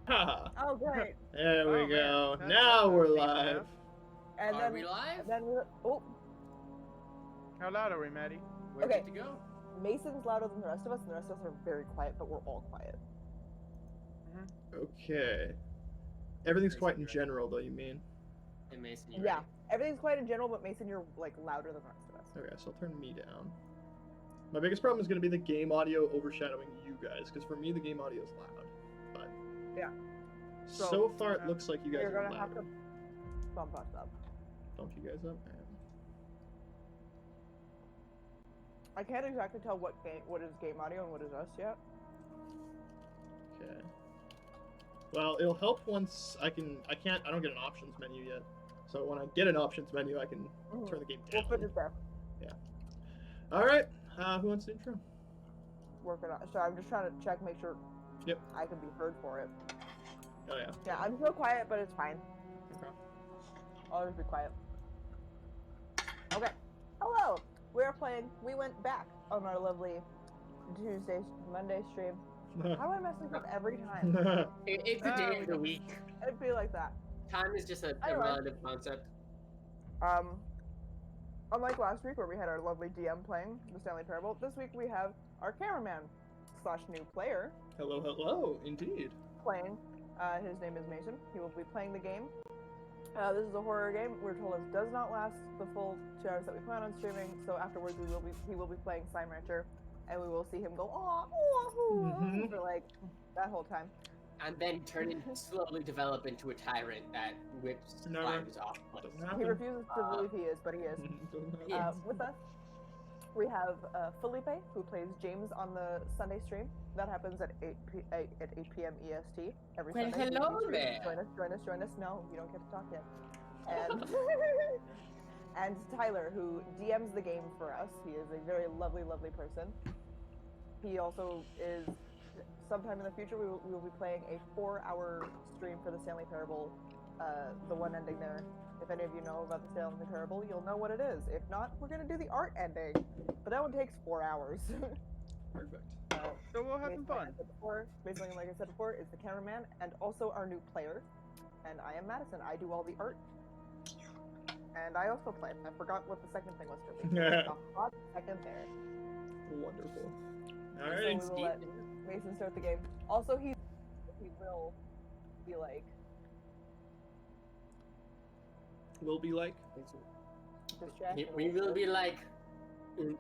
Haha. Oh, great. There we Oh, go. man. Now That we're seems live. enough. And Are then, we live? And then we're, oh, How loud are we, Maddie? We're Okay. good to go. Mason's louder than the rest of us, and the rest of us are very quiet, but we're all quiet. Okay. Everything's Mason, quiet in you ready? general, though, you mean? Hey, Mason, you Yeah, ready? everything's quiet in general, but Mason, you're like louder than the rest of us. Okay, so I'll turn me down. My biggest problem is going to be the game audio overshadowing you guys, because for me, the game audio is loud. But Yeah. so far, it looks like you guys You're are gonna have to louder. bump us up. Bump you guys up? I can't exactly tell what is game audio and what is us yet. Okay. Well, it'll help once I don't get an options menu yet. So when I get an options menu, I can turn the game We'll down. put it there. Alright, who wants the intro? Working on. So I'm just trying to check, make sure. Yep. I can be heard for it. Oh yeah. Yeah, I'm so quiet, but it's fine. Okay. I'll just be quiet. Okay. Hello. We went back on our lovely Monday stream. How do I mess this up every time? It's a day of the week. It'd be like that. Time is just a Anyway. relative concept. Unlike last week where we had our lovely DM playing the Stanley Parable, this week we have our cameraman / new player Hello, hello, indeed. playing. His name is Mason. He will be playing the game. This is a horror game. We're told it does not last the full 2 hours that we plan on streaming. So afterwards, he will be playing Slime Rancher, and we will see him go for like that whole time. And then slowly develop into a tyrant that whips Never. slimes off. Doesn't He happen. refuses to believe he is, but he is. Doesn't happen. Yes. With us, we have Felipe, who plays James on the Sunday stream. That happens at 8 p.m. EST every Well, Sunday. hello Please there. Join us. No, you don't get to talk yet. And and Tyler, who DMs the game for us. He is a very lovely person. He also is. Sometime in the future, we will be playing a 4-hour stream for the Stanley Parable, the one ending there. If any of you know about the Stanley Parable, you'll know what it is. If not, we're gonna do the art ending, but that one takes 4 hours. Perfect. So we'll have some fun. Basically, like I said before, is the cameraman and also our new player. And I am Madison. I do all the art. And I also play. I forgot what the second thing was for me. A hot second there. Wonderful. So Alright. we will let Mason start the game. Also, he will be like, Will be like. distracted. We will be like, Alright.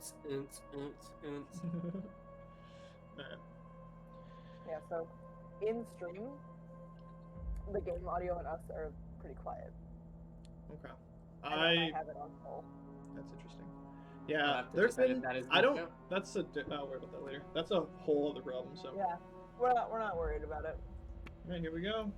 Alright. Yeah, so in stream, the game audio and us are pretty quiet. Okay. And then I have it on full. That's interesting. We'll Yeah, have to there's decide if been. that is I the don't. show. That's a. I'll worry about that later. That's a whole other problem. So. Yeah, we're not worried about it. Alright, here we go.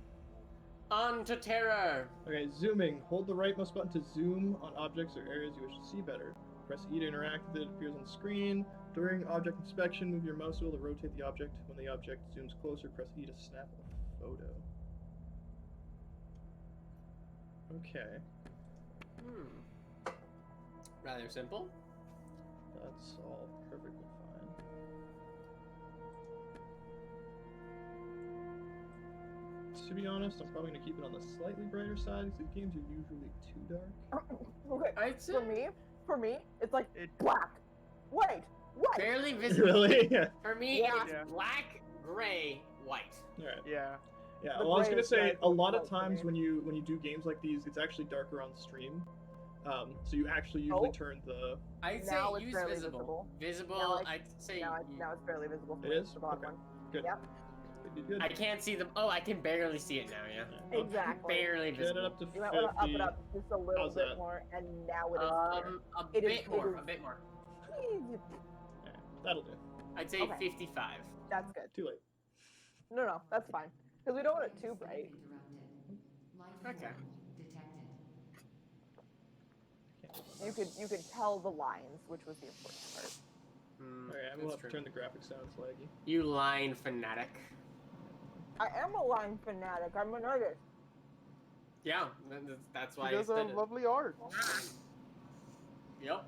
On to terror. Okay, zooming. Hold the right mouse button to zoom on objects or areas you wish to see better. Press E to interact with it. It appears on the screen. During object inspection, move your mouse wheel to rotate the object. When the object zooms closer, press E to snap a photo. Okay, Rather simple. that's all perfectly fine. To be honest, I'm probably gonna keep it on the slightly brighter side because these games are usually too dark. Okay, I'd say for me, it's like It- black, white. barely visible. Really? Yeah. For me, Yeah. it's Yeah. black, gray, white. Alright. Yeah. Yeah, The well, I was gray gonna is say bright, a lot of white for times me. when you do games like these, it's actually darker on stream. So you actually usually Oh. turn the. I'd Now say it's use barely visible. visible. Visible, Now I'd say. Now it's barely visible for It me, is? the bottom Okay. one. Good. Yep. Good. I can't see them. Oh, I can barely see it now. Yeah. I'll Exactly. Barely Get it visible. up to You might want to up 50. it up just a little How's bit that? more, and now it is clear. A It is- bit more. it is- A bit more. Yeah, that'll do. I'd say Okay. 55. That's good. Too late. No, that's fine. Because we don't want it too bright. Okay. You could tell the lines, which was the important part. Okay, I'm gonna have to turn the graphics down. It's laggy. You line fanatic. I am a line fanatic. I'm an artist. Yeah, that's why He I does a said it. lovely art. Yep.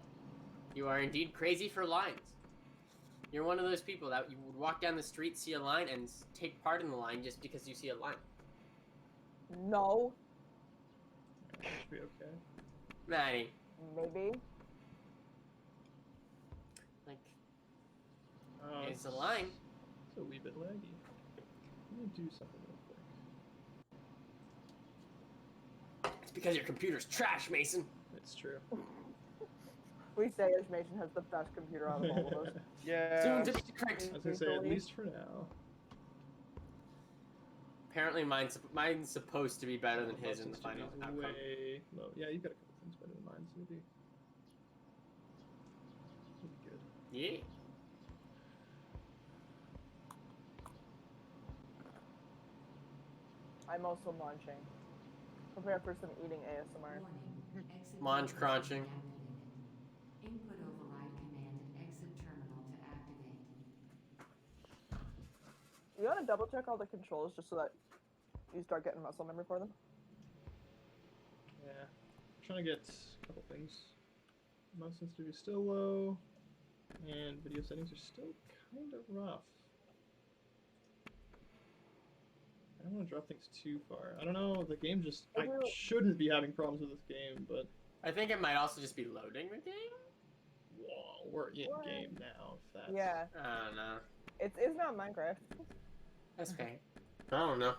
You are indeed crazy for lines. You're one of those people that you would walk down the street, see a line, and take part in the line just because you see a line. No, Should be okay. Maddie, maybe. like, Oh, it's a line. It's a wee bit laggy. Let me do something real quick. It's because your computer's trash, Mason. It's true. We say Mason has the best computer out of all of us. Yeah. Soon to be correct. I was gonna say, at least for now. Apparently, mine's supposed to be better than his in the final Sensitivity is outcome. way low. Yeah, you've got a couple things better than mine, so it'll be good. Yeah. I'm also munching. Prepare for some eating ASMR. Munch crunching. Input override command and exit terminal to activate. You want to double check all the controls just so that you start getting muscle memory for them? Yeah. I'm trying to get a couple things. Mouse sensitivity is still low, and video settings are still kind of rough. I don't want to drop things too far. I don't know, the game just... I shouldn't be having problems with this game, but... I think it might also just be loading the game. Whoa, we're in-game now, if that's... Yeah, I don't know. it's not Minecraft. That's fair. I don't know.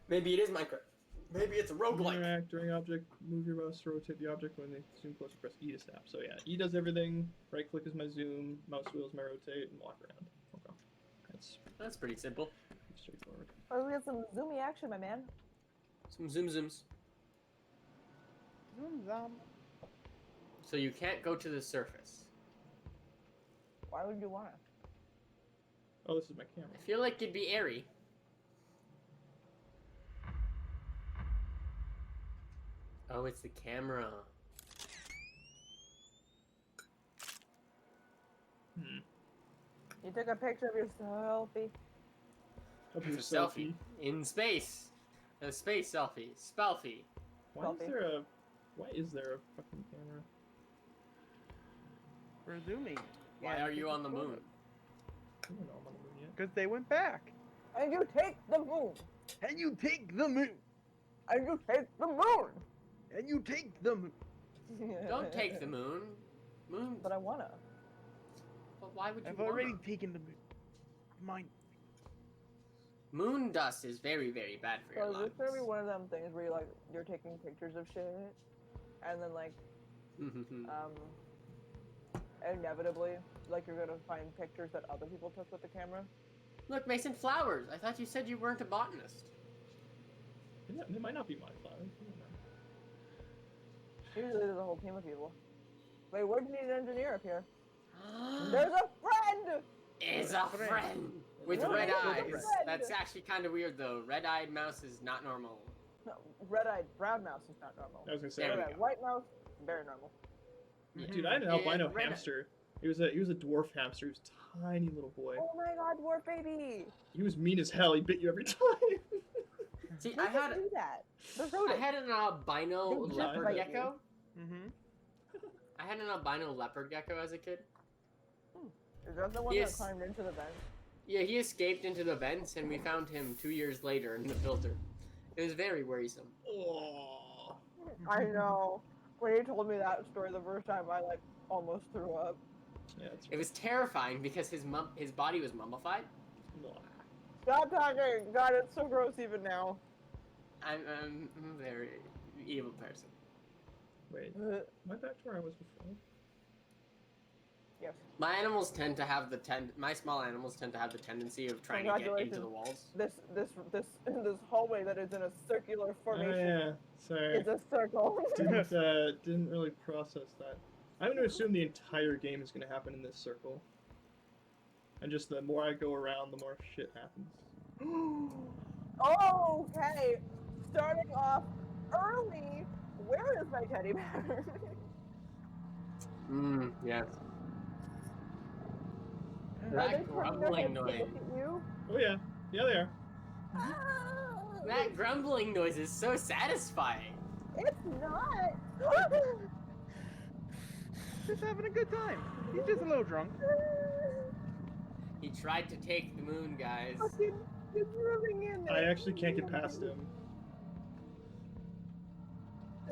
Maybe it is Minecraft. Maybe it's a roguelike. Interact during object, move your mouse to rotate the object. When they zoom closer, press E to snap. So yeah, E does everything. Right click is my zoom, mouse wheel is my rotate, and walk around. Okay. That's pretty simple. Pretty straightforward. Oh, we got some zoomy action, my man. Some zooms. Zoom zom. So you can't go to the surface. Why would you want to? Oh, this is my camera. I feel like it'd be airy. Oh, it's the camera. You took a picture of your selfie. Of your It's a selfie. In space. A space selfie. Spalfie. Why is there a fucking camera? We're zooming. Why are you on the moon? I don't know I'm on the moon yet. Because they went back. And you take the moon. And you take the moon. And you take the moon. And you take the moon. Don't take the moon. Moon. But I wanna. But why would you I've already wanna? taken the moon. Mine. Moon dust is very, very bad for your So this lungs. is gonna be one of them things where you're taking pictures of shit, and then inevitably, you're gonna find pictures that other people took with the camera. Look, Mason, flowers. I thought you said you weren't a botanist. It might not be my flowers. I don't know. Usually there's a whole team of people. Wait, where do you need an engineer up here? There's a friend! Is a friend with What red is a eyes. friend? That's actually kind of weird, though. Red-eyed mouse is not normal. No, red-eyed brown mouse is not normal. I was gonna say, There we Red-eyed go. white mouse, very normal. dude, I had an Yeah, albino red-eye. hamster. He was a dwarf hamster. He was a tiny little boy. Oh my god, dwarf baby! He was mean as hell. He bit you every time. See, Why I had do that? They're I rodents. had an albino They leopard bite you. gecko. Mm-hmm. I had an albino leopard gecko as a kid. Is that the one Yes. that climbed into the vent? Yeah, he escaped into the vents, and we found him 2 years later in the filter. It was very worrisome. Oh. I know. When you told me that story the first time, I almost threw up. Yeah, it's It was terrifying because his body was mummified. Stop talking! God, it's so gross even now. I'm a very evil person. Wait, Ugh. am I back to where I was before? Yes. My animals tend to have my small animals tend to have the tendency of trying to get into Congratulations. the walls. This hallway that is in a circular Oh formation. yeah, sorry. It's a circle. Didn't really process that. I'm gonna assume the entire game is gonna happen in this circle. And just the more I go around, the more shit happens. Okay, starting off early. Where is my teddy bear? Yes. Are That they turning their grumbling heads to noise. look at you? Oh yeah, yeah they are. That grumbling noise is so satisfying. It's not. Just having a good time. He's just a little drunk. He tried to take the moon, guys. Fucking, he's moving in there. I actually can't get past him.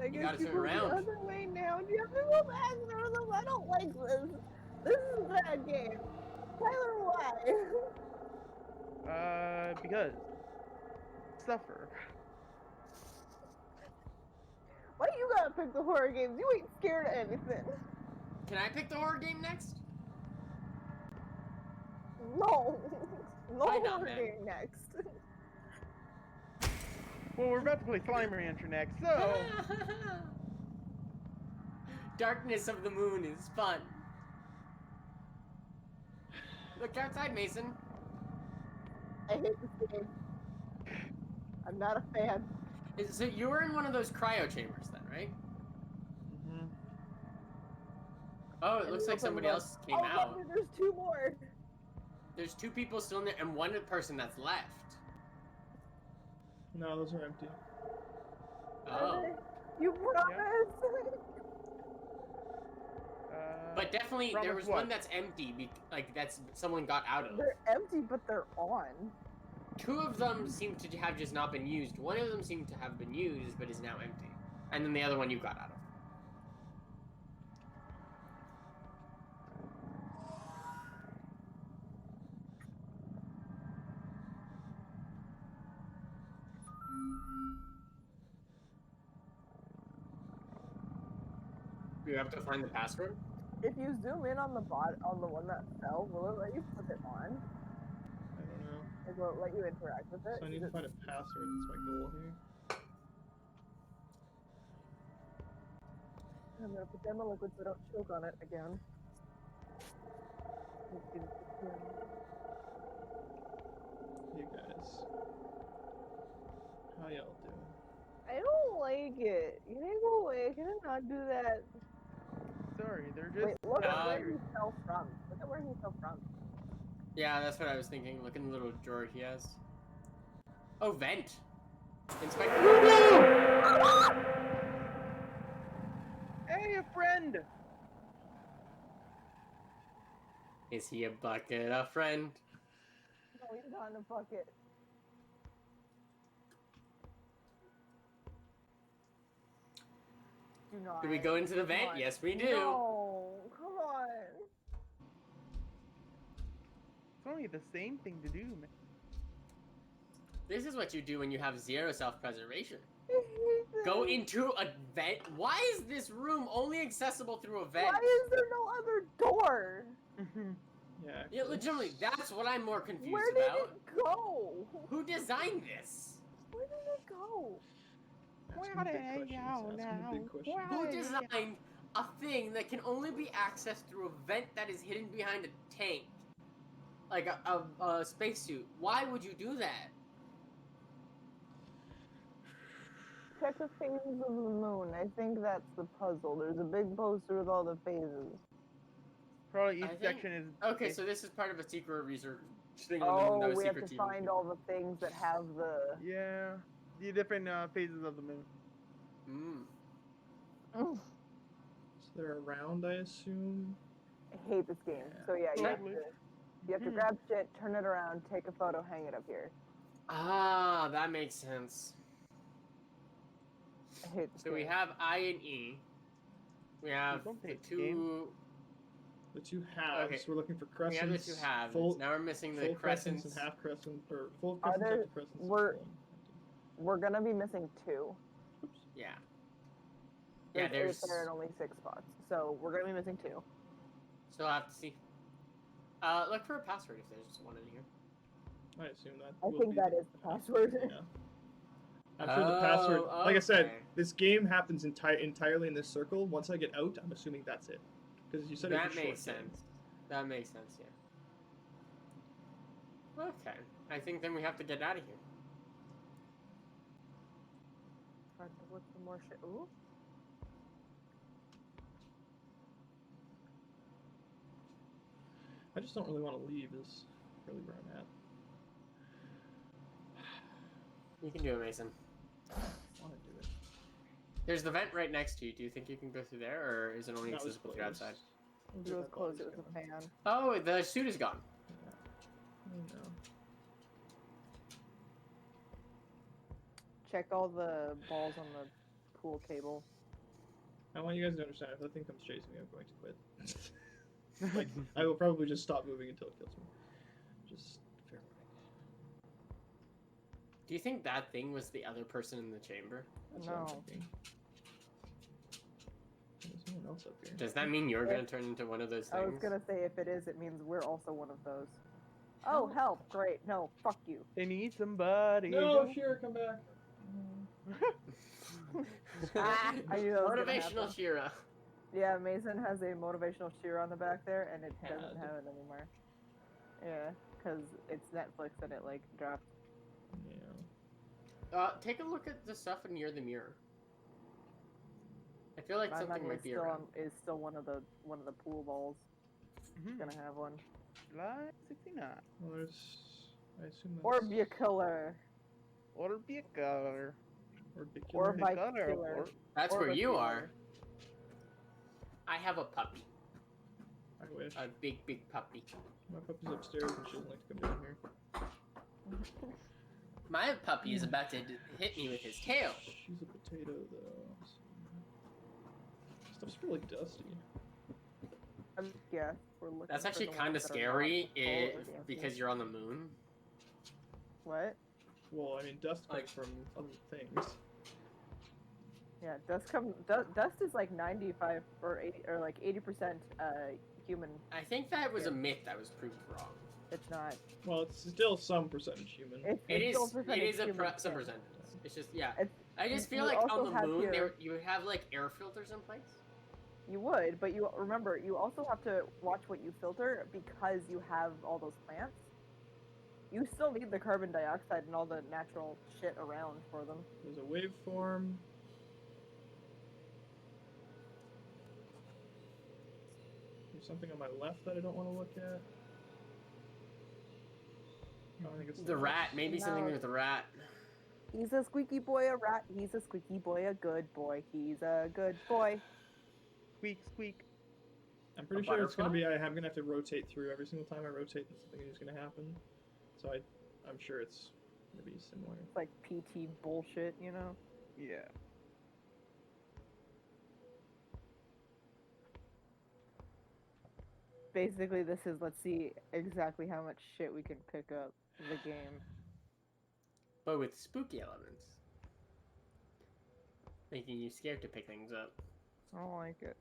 I guess gotta you turn go around. the other way now. Do you have to go back there? I don't like this. This is a bad game. Tyler, why? Because suffer. Why you gotta pick the horror games? You ain't scared of anything. Can I pick the horror game next? No. No Why not, horror man? game next. Well, we're about to play Slime Rancher next, so Darkness of the Moon is fun. Look outside, Mason. I hate this game. I'm not a fan. So you were in one of those cryo chambers then, right? mm-hmm. Oh, it And looks you like open somebody the- else came oh, out. look, there's two more. There's 2 people still in there and 1 person that's left. No, those are empty. Oh. You promise? But definitely there Promise was one what? that's empty, like that's someone got out of. They're empty, but they're on. 2 of them seem to have just not been used. 1 of them seemed to have been used, but is now empty. And then the other one you got out of. Do you have to find the password? If you zoom in on the one that fell, will it let you flip it on? I don't know. Like, will it let you interact with it? So I need to find a password. That's my goal here. I'm gonna put down the liquid so I don't choke on it again. You guys. How y'all doing? I don't like it. Can I go away? Can I not do that? Sorry, they're just. Wait, look at where weird. he fell from. Look at where he fell from. Yeah, that's what I was thinking. Look in the little drawer he has. Oh, vent. Inspector. Hey, a friend. Is he a bucket, a friend? No, he's not in a bucket. Do not. Do we go into the Come vent? on. Yes, we do. No, come on. It's only the same thing to do, man. This is what you do when you have 0 self-preservation. I hate Go this. into a vent. Why is this room only accessible through a vent? Why is there no other door? Yeah. Yeah, actually. legitimately, that's what I'm more confused Where did about. it go? Who designed this? Where did it go? Asking Where big did it questions, go asking now? big questions. Where- Who Oh, yeah. designed a thing that can only be accessed through a vent that is hidden behind a tank? Like a spacesuit. Why would you do that? Check the phases of the moon. I think that's the puzzle. There's a big poster with all the phases. Probably I each think- section is. Okay, so this is part of a secret research thing on the Oh, No we have Secret to TV. find all the things that have the. Yeah, the different phases of the moon. Mm. So they're around, I assume. I hate this game. So yeah, you have to, Totally. grab shit, turn it around, take a photo, hang it up here. Ah, that makes sense. I hate this So game. we have I and E. We have don't the take the 2. The 2 halves. Okay. We're looking for We crescents. have the 2 halves. Full, Now we're missing the full crescents crescents. and half crescent, or full Are crescents, there- half crescents. and we're- full. We're gonna be missing 2. Yeah. Yeah, There's 8 there's. there and only 6 spots. So we're gonna be missing 2. So I'll have to see. Look for a password if there's one in here. I assume that. I will think be that is the password. Yeah. I'm sure the password. Oh, Like I said, okay. this game happens entirely in this circle. Once I get out, I'm assuming that's it. Because you said That it's a makes short game. sense. That makes sense, yeah. Okay. I think then we have to get out of here. Hard to look for more shit. Ooh. I just don't really want to leave. Is really where I'm at. You can do it, Mason. I want to do it. There's the vent right next to you. Do you think you can go through there, or is it only That was accessible through close. outside? It was close. It was a fan. Oh, the suit is gone. no. Check all the balls on the pool table. I want you guys to understand, if that thing comes chasing me, I'm going to quit. Like, I will probably just stop moving until it kills me. Just fair warning. Do you think that thing was the other person in the chamber? That's what I'm No. thinking. There's no one else up here. Does that mean you're gonna turn into one of those things? I was gonna say if it is, it means we're also one of those. Oh, help! Great. No, fuck you. They need somebody. No, Shira, come back. I knew that was gonna Motivational happen. Shira. Yeah, Mason has a motivational cheer on the back there, and it doesn't Had. have it anymore. Yeah, because it's Netflix and it like dropped. Yeah. Take a look at the stuff near the mirror. I feel like My something money might be still around. is still one of the pool balls. Mhm. Gonna have one. July 69. Well, there's. I assume that's. Orbicular. Orbicular. Orbicular. Orbicular. That's where you Orbicular. are. I have a puppy. I wish. A big, big puppy. My puppy's upstairs and she doesn't like to come down here. My puppy is about to hit me with his tail. She's a potato, though. So... Stuff's really dusty. Yeah, we're looking. That's for actually the kind of ones that are scary not full or dancing. because you're on the moon. What? Well, I mean, dust comes Like- from other things. Yeah, dust is like 95 or 80 or like 80% human. I think that was a myth that was proved wrong. It's not. Well, it's still some percentage human. It's It is. still It percentage is a human, some yeah. percentage. It's just yeah. It's- I just feel you like also on the have moon your- you would have like air filters in place. You would, but you remember you also have to watch what you filter because you have all those plants. You still need the carbon dioxide and all the natural shit around for them. There's a waveform. There's something on my left that I don't want to look at. No, I think it's The rat, maybe something No. with the rat. He's a squeaky boy, a rat. He's a squeaky boy, a good boy. He's a good boy. Squeak, squeak. I'm pretty A sure it's gonna butterfly? be. I'm gonna have to rotate through every single time I rotate. Something is gonna happen. So I'm sure it's gonna be similar. It's like PT bullshit, you know? Yeah. Basically, this is let's see exactly how much shit we can pick up the game. But with spooky elements. Making you scared to pick things up. I don't like it.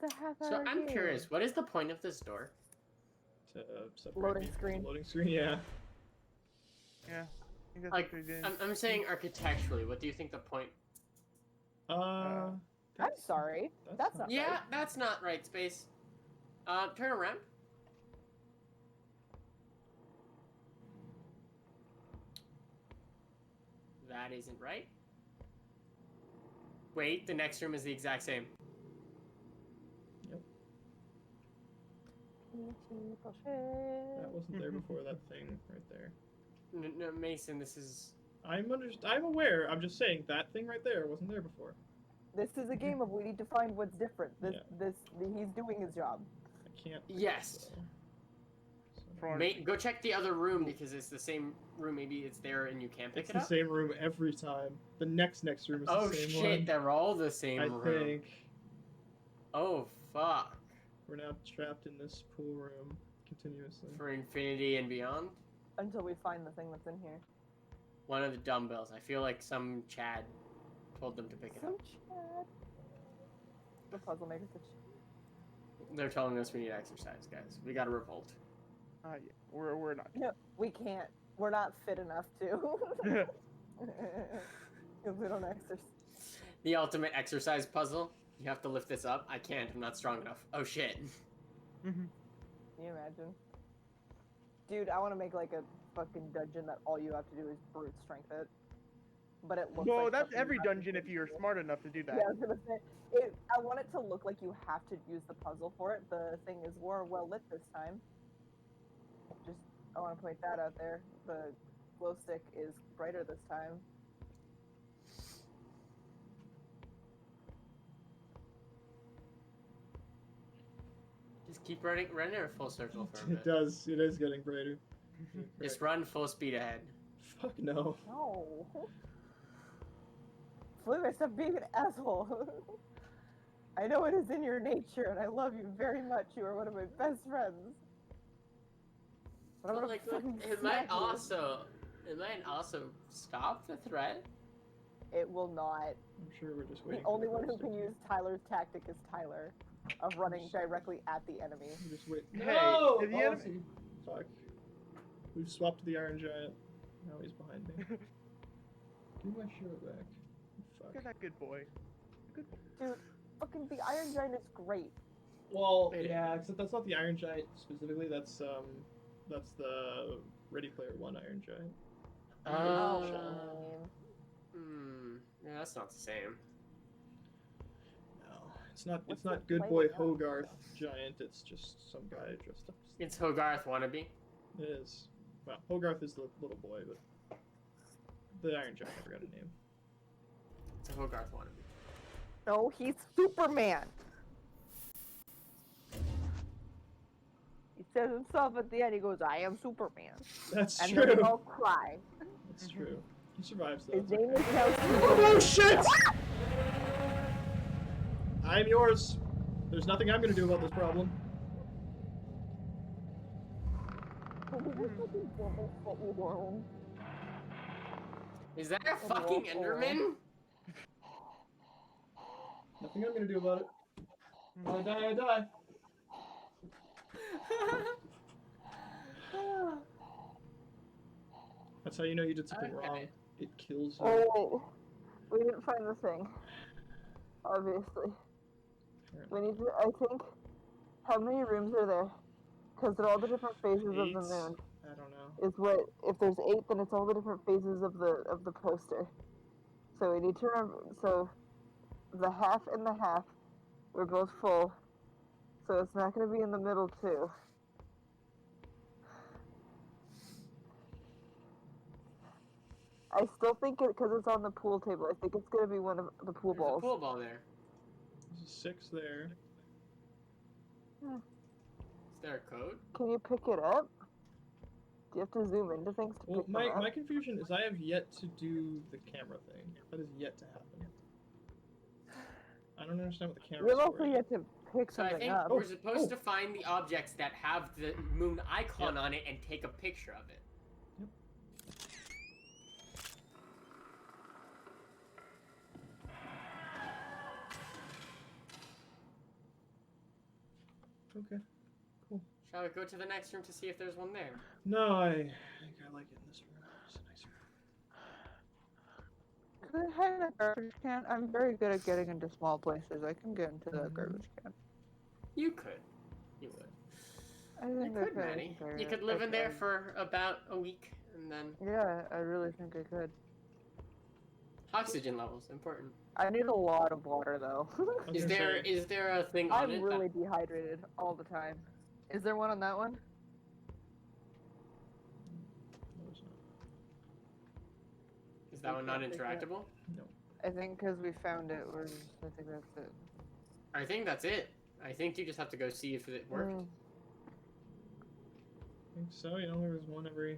The half So hour I'm game. curious, what is the point of this door? To separate Loading me from screen. the loading screen. Yeah. Yeah. I think that's Like, what they did. I'm saying architecturally, what do you think the point? I'm that's- sorry. That's not Yeah, right. that's not right, Space. Turn around. That isn't right. Wait, the next room is the exact same. That wasn't there before. That thing right there. No, Mason, this is... I'm aware. I'm just saying that thing right there wasn't there before. This is a game of we need to find what's different. He's doing his job. I can't. Yes. Fraud. Go check the other room because it's the same room. Maybe it's there and you can't pick It's it the up. same room every time. The next room is Oh the same shit, one. they're all the same I room. think Oh fuck. we're now trapped in this pool room continuously. For infinity and beyond. Until we find the thing that's in here. One of the dumbbells. I feel like some Chad told them to pick it So up. Chad. The puzzle maker. They're telling us we need exercise, guys. We gotta revolt. Yeah. We're not. No, we can't. We're not fit enough to. Because we don't exercise. The ultimate exercise puzzle. You have to lift this up. I can't. I'm not strong enough. Oh shit. Mhm. Can you imagine? Dude, I want to make like a fucking dungeon that all you have to do is brute strength it. But it looks Well, like that's something every you have to dungeon if do. you're smart enough to do that. Yeah, I was gonna say. I want it to look like you have to use the puzzle for it. The thing is more well lit this time. Just, I want to point that out there. The glow stick is brighter this time. Just keep running a full circle for a It bit. does. It is getting brighter. Just run full speed ahead. Fuck no. No. Fluid, stop being an asshole. I know it is in your nature, and I love you very much. You are one of my best friends. But I'm But gonna like, fucking it smack might you. also stop the threat. It will not. I'm sure we're just The waiting. only for one the who first can thing. use Tyler's tactic is Tyler, of running directly at the enemy. Just wait. Hey, No! if the Oh, enemy- Fuck. We've swapped the Iron Giant. Now he's behind me. Give my shield back. Look at Fuck. that good boy. Good boy. Dude, fucking the Iron Giant is great. Well, Wait. yeah, except that's not the Iron Giant specifically. That's the Ready Player One Iron Giant. Oh, Shot. Yeah, that's not the same. No, it's not. What's It's not the Good Boy flavor now? Hogarth Giant. It's just some guy dressed up. It's Hogarth wannabe. It is. Well, Hogarth is the little boy, but the Iron Giant never got a name. It's a Hogarth wannabe. No, he's Superman. He says himself at the end, he goes, I am Superman. That's And true. then they all cry. That's true. He survives though. His It's name okay. is now Oh Superman. shit! I'm yours. There's nothing I'm gonna do about this problem. Is that a fucking Enderman? Nothing I'm gonna do about it. When I die, I die. That's how you know you did something Okay. wrong. It kills you. Oh, wait. We didn't find the thing. Obviously. We need to, I think, how many rooms are there? Because they're all the different phases of the Eight? moon. I don't know. Is what, if there's 8, then it's all the different phases of the poster. So we need to remember, so the half and the half were both full. So it's not going to be in the middle too. I still think it, because it's on the pool table, I think it's going to be one of the pool There's a balls. pool ball there. There's a 6 there. Is there a code? Can you pick it up? Do you have to zoom into things to Well, pick them up? my confusion is I have yet to do the camera thing. That is yet to happen. I don't understand what the camera You've is also for. yet to pick So I something think up. we're supposed to find the objects that have the moon icon on it and take a picture of it. Okay. Shall we go to the next room to see if there's one there? No, I think I like it in this room. It's a nice room. Could I hide in a garbage can? I'm very good at getting into small places. I can get into the garbage can. You could. You would. I You think I could, Manny. could. You could live in there for about a week, and then Yeah, I really think I could. oxygen levels important. I need a lot of water though. I was Is gonna there say, is there a thing on I'm it? really dehydrated all the time. Is there one on that one? no, it's not. Is that one not interactable? I think because we found it, I think that's it. I think that's it. I think you just have to go see if it worked. Mm. I think so. You know, there was one every.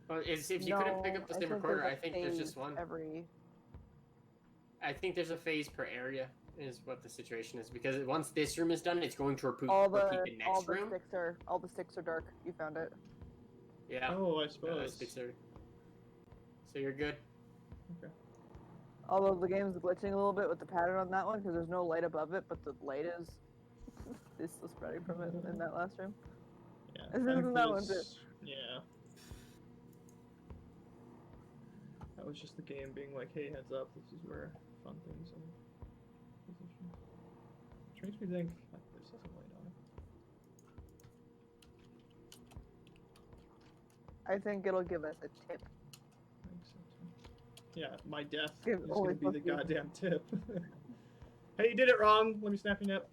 Well, if you couldn't pick up the No, same think recorder, there's I a think there's just phase one. Every. I think there's a phase per area, is what the situation is. Because once this room is done, it's going to repeat, All repeat the the next room. all the sticks are dark. You found it. Yeah. Oh, I Yeah, suppose. sticks are- So you're good. Although the game's glitching a little bit with the pattern on that one because there's no light above it, but the light is still spreading from it in that last room. Yeah. This I think isn't that one, there's- Yeah. That was just the game being like, hey, heads up, this is where fun things are. Position. Which makes me think like, this has a light on it. I think it'll give us a tip. I think so too. Yeah, my death Give- is always gonna be the must be. goddamn tip. Hey, you did it wrong. Let me snap your neck.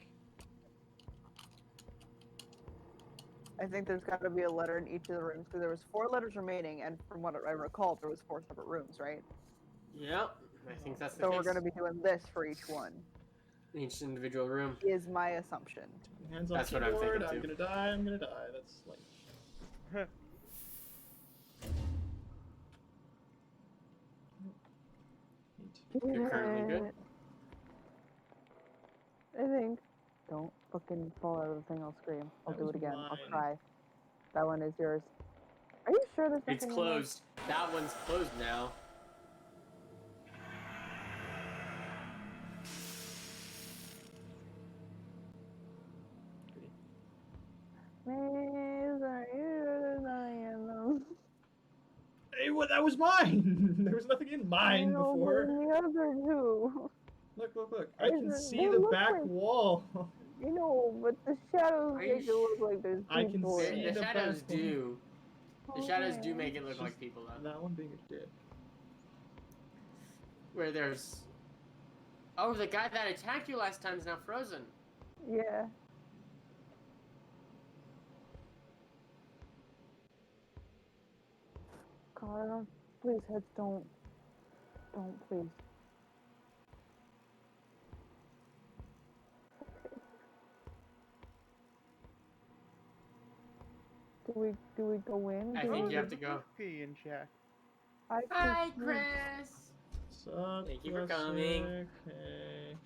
I think there's got to be a letter in each of the rooms because there was 4 letters remaining, and from what I recall, there was 4 separate rooms, right? Yep. I think that's the So case. we're gonna be doing this for each one. each individual room. Is my assumption. Hands on That's what I'm keyboard. thinking, I'm too. gonna die. I'm gonna die. That's like. You're currently good? I think. Don't fucking fall out of the thing, I'll scream. I'll That do was it again. I'll mine. cry. That one is yours. Are you sure there's nothing It's in there? closed. That one's closed now. Maze, are you sure there's nothing in them? Hey, what? That was mine. There was nothing in mine No, but before. in the other two. Look, look, look. I can They see the look back like- wall. You know, but the shadows Are you make it look like there's I two can doors. see The the shadows back one. do. The shadows do Okay. make it look Just- like people, though. That one being a dick. Where there's... Oh, the guy that attacked you last time is now frozen. Yeah. God, I don't. Please, heads, don't. Don't, please. Do we go in? I Do think we- you have to go. P in chat. I Hi, think we- Chris! Suck. Thank you for classic, coming. Hey.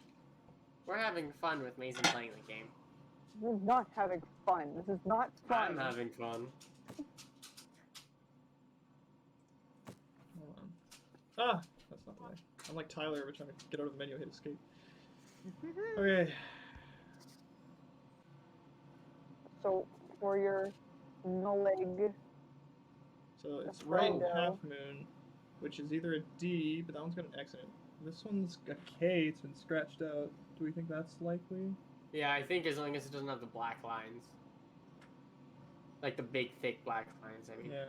We're having fun with Mason playing the game. We're not having fun. This is not fun. I'm having fun. Hold on. Ah, that's not the way. I'm like Tyler every time I get out of the menu, I hit escape. Okay. So, for your no leg, So it's That's right Friendo. half moon, which is either a D, but that one's got an X in it. This one's a K, it's been scratched out. Do we think that's likely? Yeah, I think as long as it doesn't have the black lines. Like the big, thick black lines, I mean. Yeah.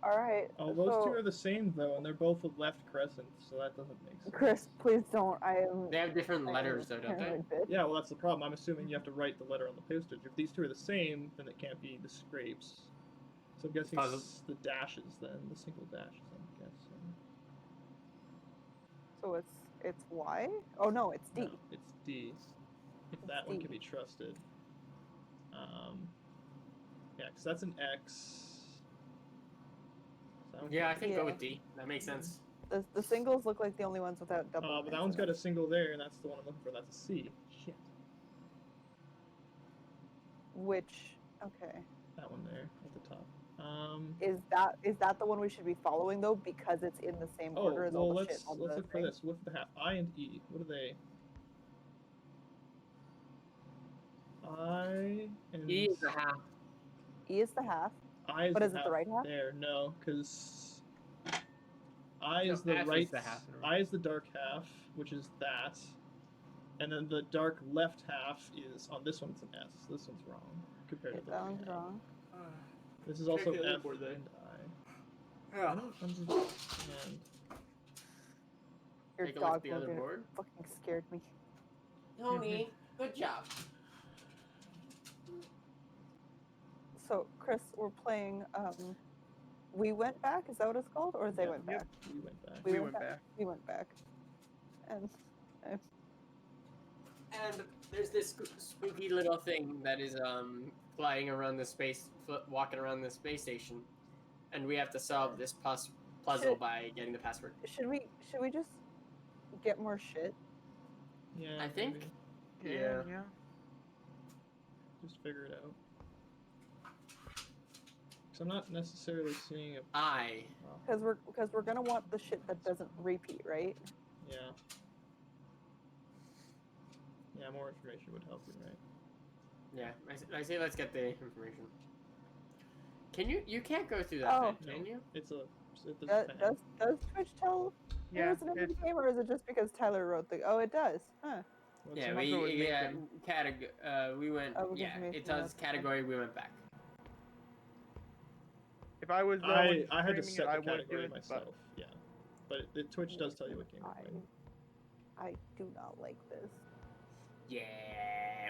alright. Oh, those so, two are the same though, and they're both a left crescent, so that doesn't make sense. Chris, please don't. I am. They have different I am letters, though, don't they? paranoid bitch. Yeah, well that's the problem. I'm assuming you have to write the letter on the postage. If these two are the same, then it can't be the scrapes. So I'm guessing Puzzle. the dashes then, the single dashes, I'm guessing. So it's Y? Oh no, it's D. No, it's D. If It's that one D. can be trusted. Yeah, because that's an X. So that one Yeah, I can't think Yeah. go with D. That makes sense. The singles look like the only ones without double. but that lines one's in got them. a single there, and that's the one I'm looking for. That's a C. Shit. Which okay. That one there at the top. Is that the one we should be following though? Because it's in the same Oh, order as well, all the let's shit. All look the for things. this. Look for the half. I and E. What are they? I and E is a half. E is the half. I is But the is it the right half? There, no, because I No, is the F is right. the half. I is the dark half, which is that, and then the dark left half is on this one. It's an S. This one's wrong compared to the That one we one's have. wrong. This is also Check the other F board, then. and I. I Yeah. don't understand. Your Take a look at dog the other moving board. fucking scared me. Tony, good job. So Chris, we're playing. We went back. Is that what it's called, or they Yep. went Yep. back? We went back. We We went went back. We went back. And And there's this spooky little thing that is flying around the space, walking around the space station, and we have to solve this puzzle Shit. by getting the password. should we just get more shit? Yeah. I think- maybe. Yeah. Just figure it out. Because I'm not necessarily seeing a. I. Well, Because we're gonna want the shit that doesn't repeat, right? yeah. Yeah, more information would help you, right? Yeah, I say let's get the information. Can you can't go through that Oh. vent, can you? It's a. It Does Twitch tell Yeah, there's an end it's, game, or is it just because Tyler wrote the? Oh, it does. Huh. What's Yeah, it? I'll go with we went, Oh, we yeah, information, it does that's fine. category, we went back. if I was I had to streaming set it, I the would do category it, myself. Yeah, but the Twitch does tell you what game you're I playing. I do not like this. Yeah,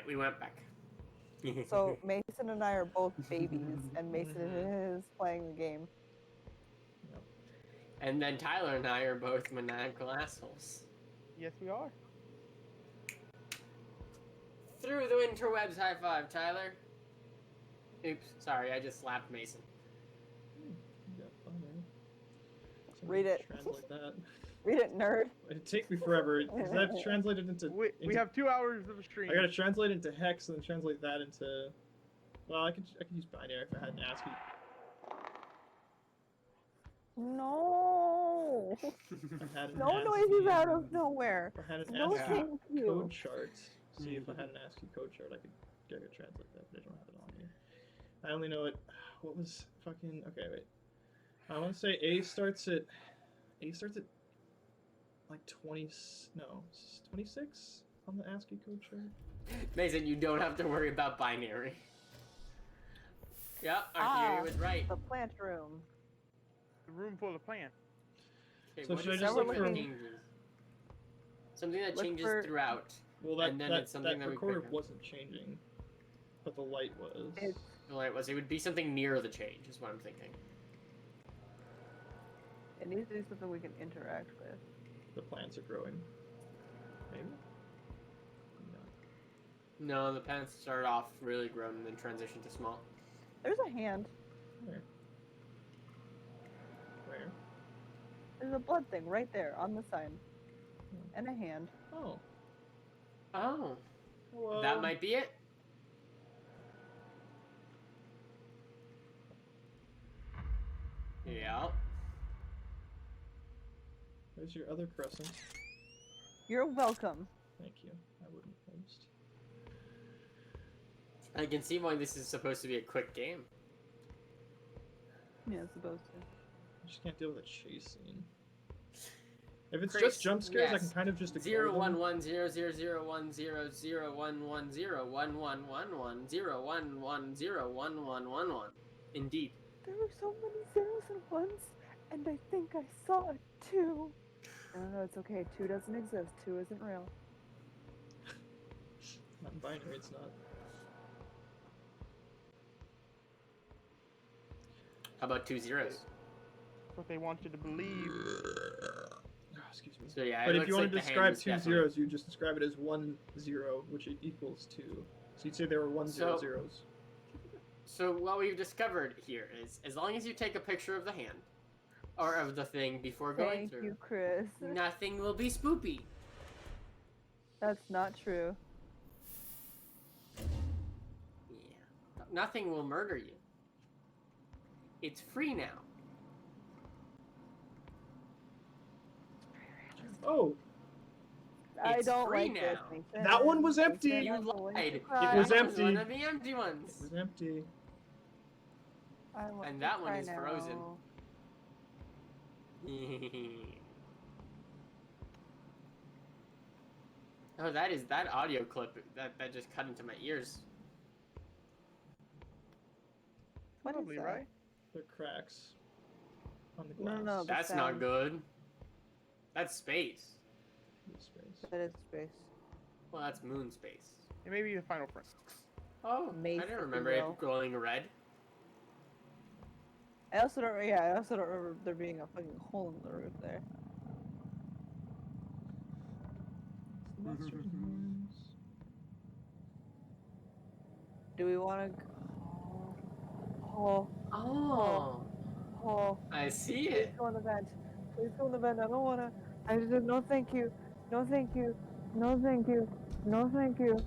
we went back. So Mason and I are both babies, and Mason is playing the game. And then Tyler and I are both maniacal assholes. Yes, we are. through the interwebs. High five, Tyler. Oops, sorry, I just slapped Mason. Yeah, binary. Read it. Translate that. Read it, nerd. It'd take me forever. Because I've translated into. We have 2 hours of a stream. I gotta translate into hex and then translate that into. Well, I could use binary if I had an ASCII. No. I had an No ASCII, noises out of nowhere. If I had an No, ASCII thank you. code chart. See if I had an ASCII code chart, I could translate that, but I don't have it on me. I only know it. What was fucking? Okay, wait. I want to say A starts at like 26 on the ASCII code chart. Mason, you don't have to worry about binary. Yeah, our theory was right. The plant room. The room full of plants. Okay, So what should I is just look something that for- changes? Something that Look changes for- throughout. Well, that And then that, it's something that that we recorder pick up. wasn't changing, but the light was. It's Well, it would be something near the change, is what I'm thinking. It needs to be something we can interact with. The plants are growing. Maybe. No. No, the plants start off really grown and then transition to small. There's a hand. Where? Where? There's a blood thing right there on the sign. And a hand. Oh. Oh, Well, that might be it. Yeah. There's your other crescent. You're welcome. Thank you. I wouldn't post. I can see why this is supposed to be a quick game. Yeah, it's supposed to. I just can't deal with a chase scene. If it's Chris, just jump scares, I yes. can kind of just ignore Zero them. 1 1 0 0 0 1 0 0 1 1 0 1 1 1 1 0 1 1 0 1 1 1 1. Indeed. There were so many zeros and ones, and I think I saw a 2. No, it's okay. 2 doesn't exist. 2 isn't real. Not in binary, it's not. How about 2 zeros? That's what they want you to believe. Oh, excuse me. So yeah, But it if you looks want to like the hand describe is 2 definitely- zeros, you just describe it as 1 0, which equals 2. So you'd say there were 1 0 So- zeros. So what we've discovered here is, as long as you take a picture of the hand, or of the thing before going Thank through, you, Chris. nothing will be spoopy. That's not true. Yeah. Nothing will murder you. It's free now. Oh, I It's don't free like this. now. Nathan. That one was empty. Nathan, You I'm going to lied. cry. It was That empty. one of the empty it ones. was empty. I want And to that one cry is frozen. now. Oh, that audio clip that just cut into my ears. What is Probably that? right. They're cracks on the No, glass. no, That's sound. not good. That's space. Space. That is space. Well, that's moon space. It may be the final print. Oh, Mace, I if didn't you remember will. it glowing red. I also don't remember there being a fucking hole in the roof there. Do we want to? Oh, oh. I see Please it. go on the vent. Please go on the vent. I don't wanna. I just no thank you. No thank you. No thank you. No thank you.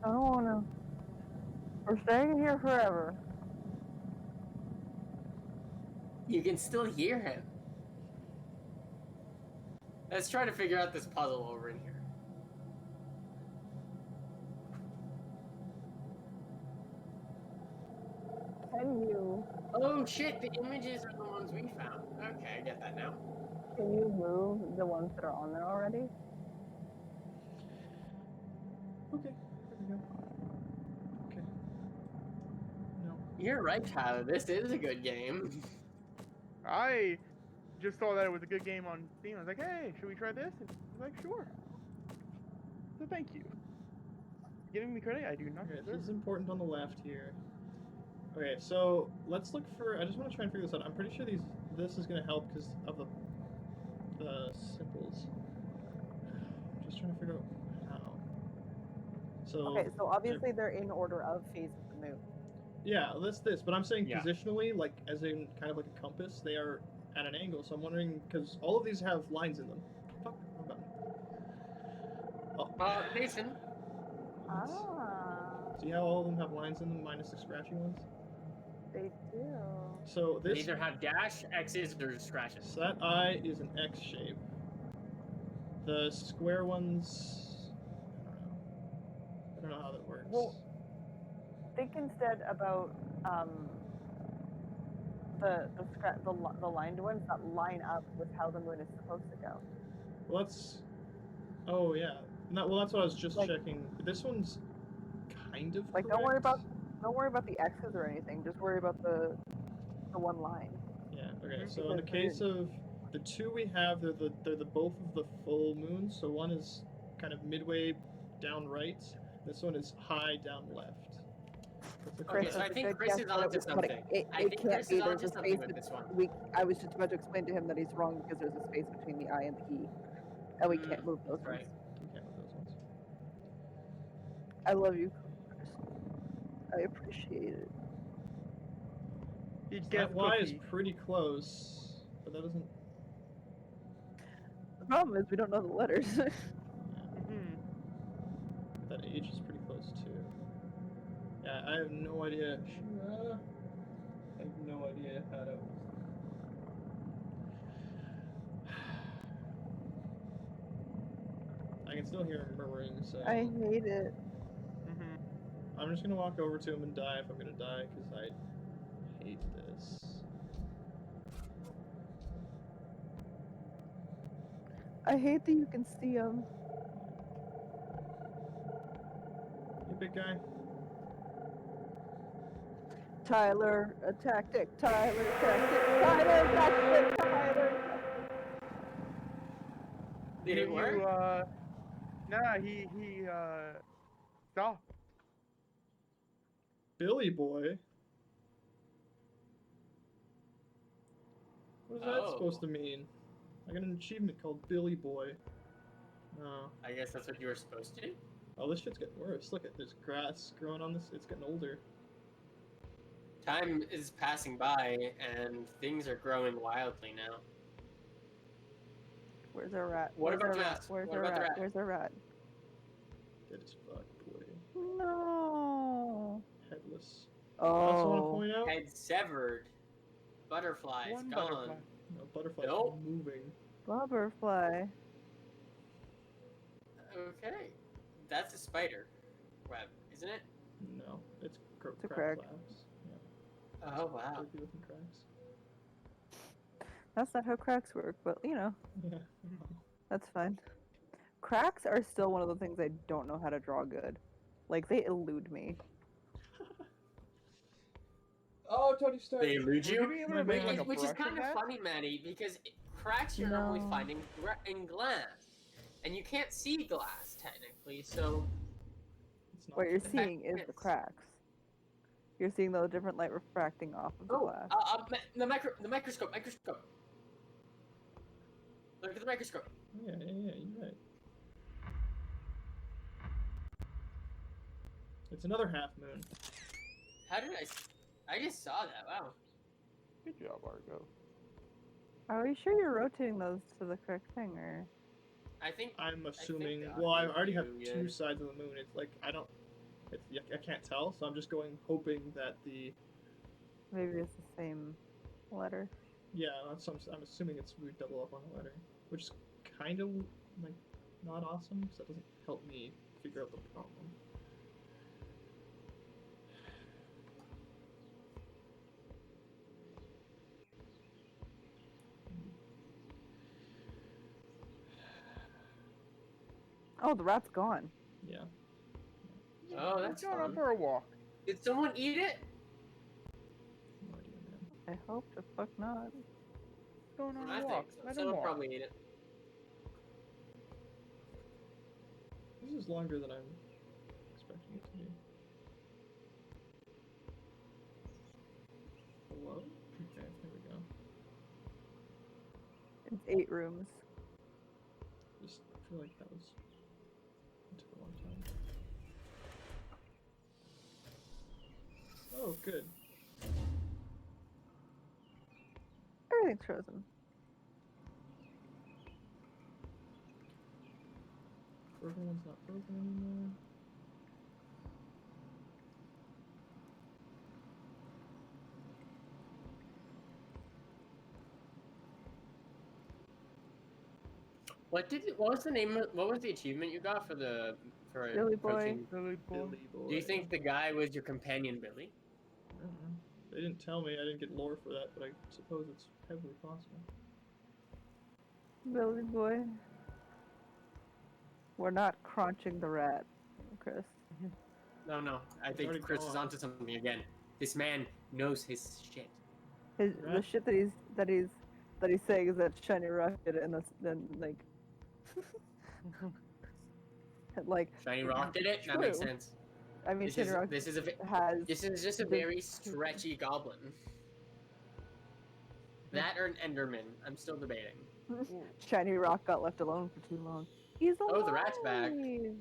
I don't wanna. We're staying here forever. You can still hear him. Let's try to figure out this puzzle over in here. Can you? Oh shit, the images are the ones we found. Okay, I get that now. Can you move the ones that are on there already? Okay, there we go. Okay. No. You're right, Tyler. This is a good game. I just saw that it was a good game on Steam. I was like, hey, should we try this? And I was like, sure. So thank you. Giving me credit I do not Okay, deserve. this is important on the left here. Okay, so let's look for. I just want to try and figure this out. I'm pretty sure this is going to help because of the symbols. I'm just trying to figure out how. So Okay, so obviously they're in order of phase of the moon. yeah, that's this. But I'm saying Yeah. positionally, like as in kind of like a compass, they are at an angle. So I'm wondering because all of these have lines in them. Fuck, wrong button. Oh. Jason. Ah, See how all of them have lines in them minus the scratchy ones? they do. So They this either have dash, X's, or scratches. so that eye is an X shape. The square ones, I don't know how that works. Well, think instead about the lined ones that line up with how the moon is supposed to go. Well, that's. Oh yeah. No, well, that's what I was just Like- checking. This one's kind of Like, correct. don't worry about the X's or anything. Just worry about the one line. Yeah. Okay. Mhm. So in the Because case of the two we have, they're the both of the full moons. So one is kind of midway down right. This one is high down left. That's the Okay, correct. so I that's a think good Chris guess, is but onto but something. It I think can't Chris be. is There's onto a something space. with this one. I was just about to explain to him that he's wrong because there's a space between the I and the E, and we can't move those That's ones. right. You can't with those ones. I love you, Chris. I appreciate it. He So gets that Y is cookie. pretty close, but that doesn't. The problem is we don't know the letters. Mhm. That H is pretty close too. Yeah, I have no idea. I have no idea how to. I can still hear him murmuring, so I hate it. Mhm. I'm just gonna walk over to him and die if I'm gonna die, because I hate this. I hate that you can see them. You big guy? Tyler, a tactic. Tyler, tactic. Tyler, tactic. Tyler. Did it work? Nah, he stopped. Billy Boy? What is that supposed to Oh. mean? I got an achievement called Billy Boy. Oh. I guess that's what you were supposed to do. Oh, this shit's getting worse. Look at there's grass growing on this. It's getting older. Time is passing by, and things are growing wildly now. Where's our rat? What Where's about our the rat? rat? Where's What our about the rat? rat? Where's our rat? Dead as fuck, boy. No. Headless. I also want to Oh. point out. Head severed. Butterflies One gone. butterfly. No, butterflies Nope. moving. Butterfly. Okay, that's a spider web, isn't it? No, it's It's a crack crack. flaps. Oh wow. Turkey looking cracks. That's not how cracks work, but you know, Yeah. that's fine. Cracks are still one of the things I don't know how to draw good. Like, they elude me. Oh, Tony Stark. They elude Would you you? be able My to make man. like a Which is brush kind of of that? funny, Maddie, because cracks you're normally No. finding in glass, and you can't see glass technically. So It's not. What you're The fact seeing is the is- cracks. You're seeing the different light refracting off of the glass. the microscope. Look at the microscope. Yeah, you're right. It's another half moon. How did I just saw that. Wow. Good job, Argo. Are we sure you're rotating those to the correct thing, or? I think I'm assuming. they Well, I are already have you, two yeah. sides of the moon. It's like I don't. It's I can't tell, so I'm just going hoping that the. Maybe it's the same letter. Yeah, I'm assuming it's we double up on the letter, which is kind of like not awesome because that doesn't help me figure out the problem. Oh, the rat's gone. Yeah. Oh, that's Going out fun. for a walk. Did someone eat it? No idea, man. I hope the fuck not. Going on I a think walk. so. Let him Someone walk. probably ate it. This is longer than I'm expecting it to be. Hello? Okay, there we go. It's 8 rooms. Just feel like that was. It took a long time. good. Everything's frozen. Frozen one's not frozen anymore. What was the name? What was the achievement you got for Billy Boy. approaching- Billy boy. Billy boy. Do you think the guy was your companion, Billy? I don't know. They didn't tell me. I didn't get lore for that, but I suppose it's heavily possible. Billy boy. We're not crunching the rat, Chris. No. I It's think already Chris is gone. onto something again. This man knows his shit. The Rat? shit that he's saying is that Shiny Rocket and then like Shiny Rock did it. That makes True. sense. I mean Shiny Rocket This is just a the- very stretchy goblin. That or an Enderman. I'm still debating. Shiny Rock got left alone for too long. He's alive. Oh, the rat's back. He's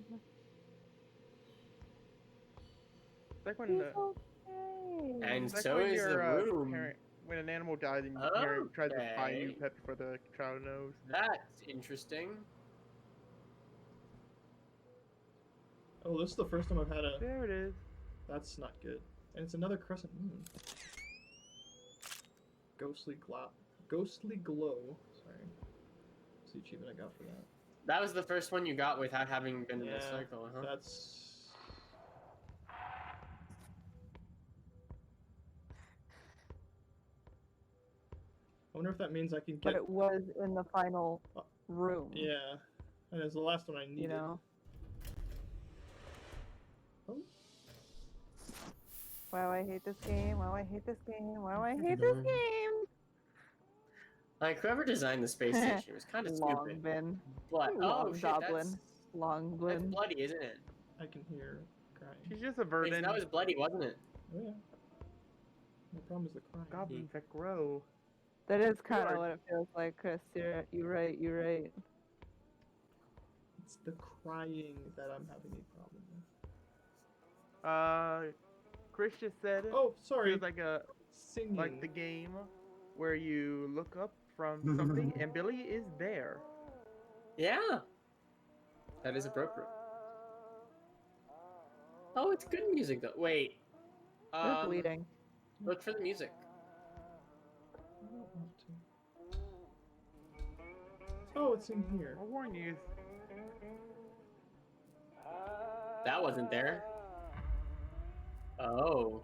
It's like when the, okay. And it's like so when is the your room. parent, when an animal dies and your parent tries to buy a new Okay. pet before the child knows. That's interesting. Oh, this is the first time I've had a. There it is. That's not good. And it's another crescent moon. Ghostly glow. Sorry. That's the achievement I got for that. That was the first one you got without having been in the Yeah, circle, huh? That's. I wonder if that means I can But get. it was in the final room. Yeah, and it's the last one I needed. You know. Oh. Wow, I hate this game. Wow, I hate this game. Wow, I hate this Mhm. game. Like whoever designed the space station was kind of Long stupid. bin. But Long oh shit, goblin. Long that's bin. bloody, isn't it? I can hear crying. She's just a Wait, verdant. that was bloody, wasn't it? Oh yeah. The problem is the crying. Goblins that grow. That is kind are- of what it feels like, Chris. You're right. You're right. It's the crying that I'm having a problem with. Chris just said it. Oh, sorry. Feels Singing. like the game where you look up from something and Billy is there. Yeah. That is appropriate. Oh, it's good music though. Wait. You're bleeding. Look for the music. I don't want to. Oh, it's in here. I'll warn you. That wasn't there. Oh.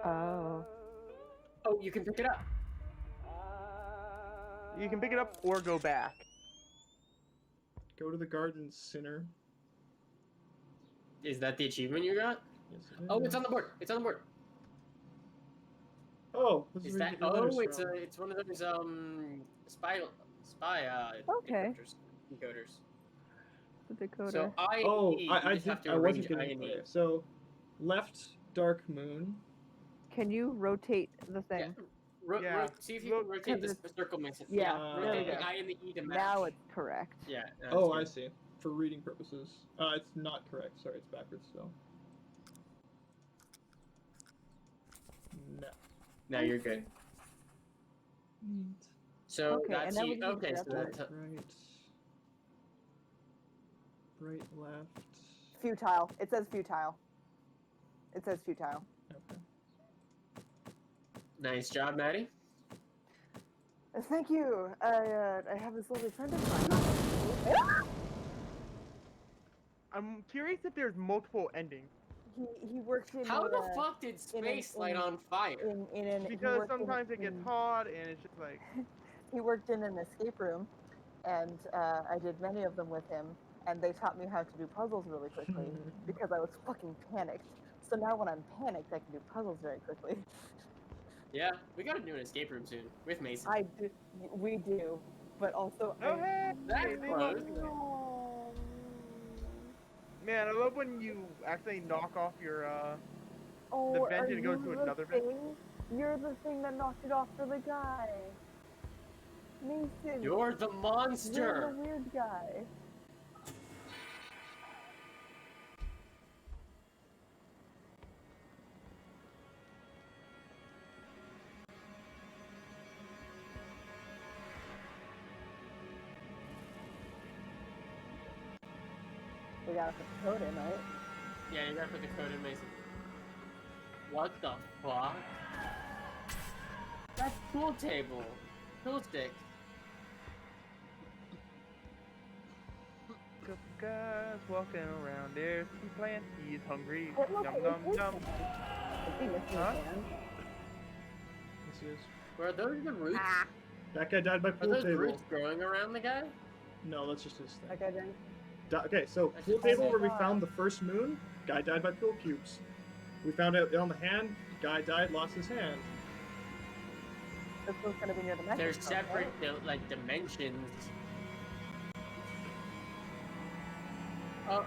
Oh. Oh, you can pick it up. You can pick it up or go back. Go to the garden, sinner. Is that the achievement you got? Yes, it is. Oh, it's on the board. It's on the board. Oh, this is Is where that? you get your letters Oh, it's from. it's one of those spy Okay. decoders. The decoder. So I Oh, you I just have to wasn't arrange gonna. I and E. Okay, so, left dark moon. Can you rotate the Yeah. thing? Yeah. See if you can Look, rotate this because circle missing. Yeah, there we rotate go. the I and the E to match. Now it's correct. Yeah. no, Oh, it's I good. see. For reading purposes. It's not correct. Sorry, it's backwards still. No. Now you're good. Neat. So Okay, that's and then you. we can Okay, get so that. that's Right, left. Futile. It says futile. It says futile. Okay. nice job, Maddie. Thank you. I have this lovely friend of mine. I'm curious if there's multiple endings. He works in How a, the fuck did space light on fire? in an he Because worked in- sometimes it gets in- hot and it's just like, He worked in an escape room, and I did many of them with him, and they taught me how to do puzzles really quickly because I was fucking panicked. So now when I'm panicked, I can do puzzles very quickly. Yeah, we gotta do an escape room soon with Mason. I do, we do, but also oh hey, That's they close. Man, I love when you actually knock off your oh, the vent are and it goes you to the another vent. thing? You're the thing that knocked it off for the guy. Mason. You're the You're monster. the weird guy. gotta put the code in, right? Yeah, you gotta put the code in, Mason. What the fuck? That's pool table. Pool stick. Couple guys walking around there. He plant. He's hungry. It looks Num like num it's num. I think it's Huh? This is. Were those the roots? That guy died by Are pool those table. roots growing around the guy? No, that's just his thing. Like I didn't. Okay, so That's pool just table insane. where we found the first moon, guy died by pool cubes. We found out on the hand, guy died, lost his hand. This one's gonna be near the microscope. They're separate, Right? like dimensions. Oh,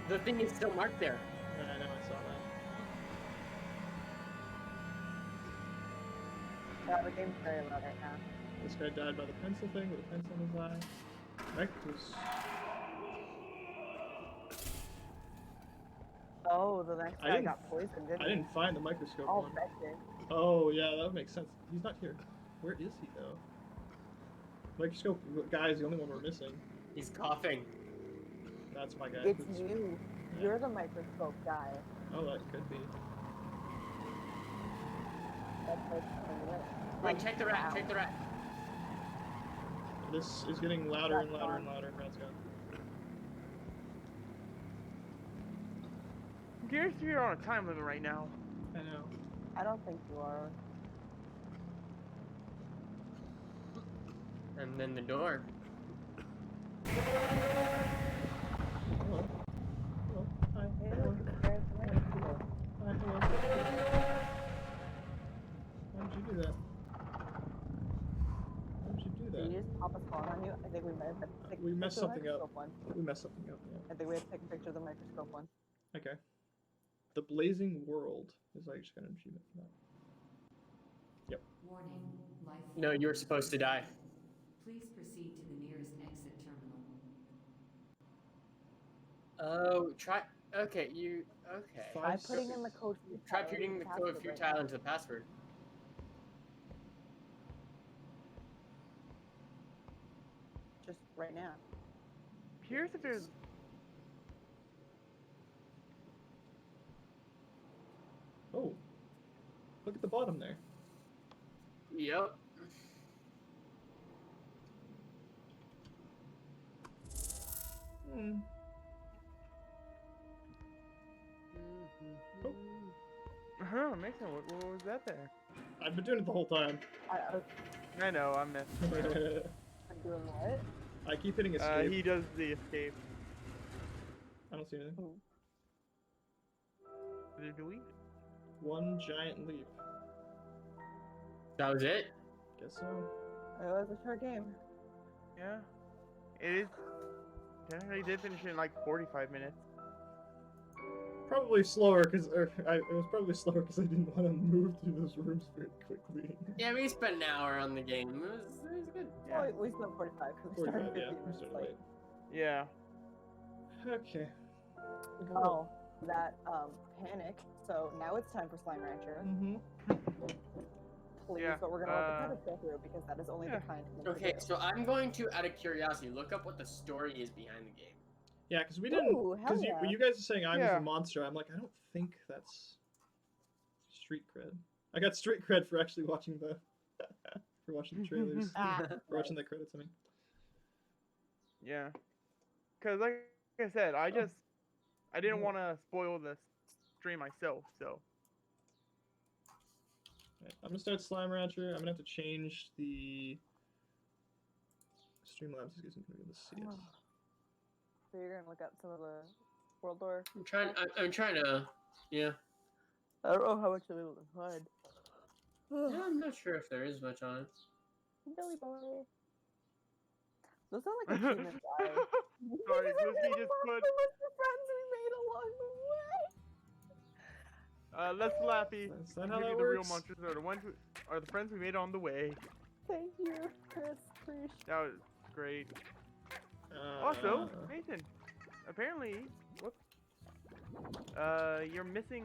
the thing is still marked there. Yeah, I know, I saw that. Yeah, the game's very low right now. This guy died by the pencil thing with a pencil in his eye. Rectus. Oh, the next I guy didn't- got poisoned, didn't I he? didn't find the microscope All one. infected. Oh, yeah, that would make sense. He's not here. Where is he, though? Microscope guy is the only one we're missing. He's coughing. That's my guy. It's who's- you. You're the microscope guy. Oh, that could be. That's like, Wait, check the rat, check the rat. This is getting louder and That's louder and fine. louder. Rat's gone. I'm curious if you're on a time limit right now. I know. I don't think you are. And then the door. Hello. Hello. Hi. Hey, Hello. look, there's the microscope. Hi. Hello. Why did you do that? Why did you do Did you that? just pop a spawn on you? I think we might have to take We a messed picture of the something up. microscope one. We messed something up. Yeah. I think we have to take a picture of the microscope one. Okay. The Blazing World is like just got an achievement for that. Warning. Life. No, you were supposed to die. Please proceed to the nearest exit terminal. Oh, try. Okay, you. Okay. Try 5 putting in the seconds. code. Try futile putting into the password code right futile now. into the password. Just right now. Curious if there's. Oh. Look at the bottom there. Yep. Hmm. Oh. Huh, Mason, what was that there? I've been doing it the whole time. I I know, I missed. I'm doing what? I keep hitting escape. He does the escape. I don't see anything. Do we? One giant leap. That was it. Guess so. It was a short game. Yeah. It is. Technically did finish it in like 45 minutes. Probably slower because it was probably slower because I didn't want to move through those rooms very quickly. Yeah, we spent an hour on the game. It was good. Yeah. Oh, we spent 45 because we 45, started 15 yeah. We minutes started late. late. Yeah. Okay. Oh, that panic. So now it's time for Slime Rancher. Mm-hmm. Please, Yeah, but we're gonna let the credits go through because that is only yeah. the kind of thing Okay, to do. so I'm going to, out of curiosity, look up what the story is behind the game. Yeah, because we didn't. Ooh, hell Because yeah. you guys are saying I was Yeah. a monster. I'm like, I don't think that's street cred. I got street cred for actually watching the for watching the trailers, Ah, for watching the credits. I mean, Yeah. Cause like I said, I didn't want to spoil the stream myself, so. right, I'm gonna start Slime Rancher. I'm gonna have to change the Streamlabs so you guys can be able to see it. So you're gonna look up some of the world lore. I'm trying to, yeah. I don't know how much I'm able to find. Yeah, I'm not sure if there is much on it. Billy boy. Those sound like achievements. Sorry, Lucy just put. the friends we made along the way. Let's Lappy. Is that how Give that you the real works? munchers are the ones are the friends we made on the way. Thank you, Chris. Appreciate That was great. Also, Nathan, apparently, whoops. You're missing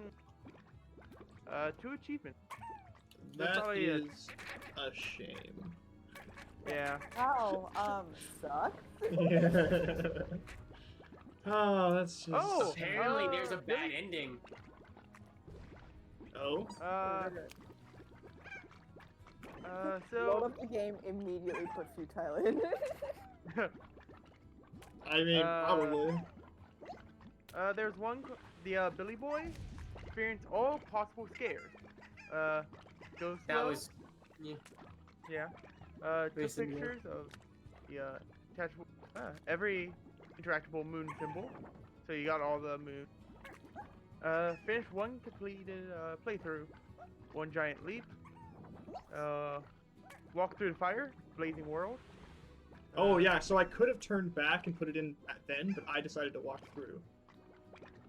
2 achievements. that's that probably it. is a shame. Yeah. Wow, suck. Yeah. Oh, that's just. Oh, Apparently, there's a really? bad ending. Oh. Load So up the game, immediately put futile in. I mean, probably. there's one. The Billy Boy experienced all possible scares. Ghost. That was. Yeah. Yeah. Took Basically. pictures of the attachable, every interactable moon symbol. So you got all the moon. Finished one completed playthrough. One giant leap. Walk through the fire. Blazing world. Oh yeah, so I could have turned back and put it in at then, but I decided to walk through.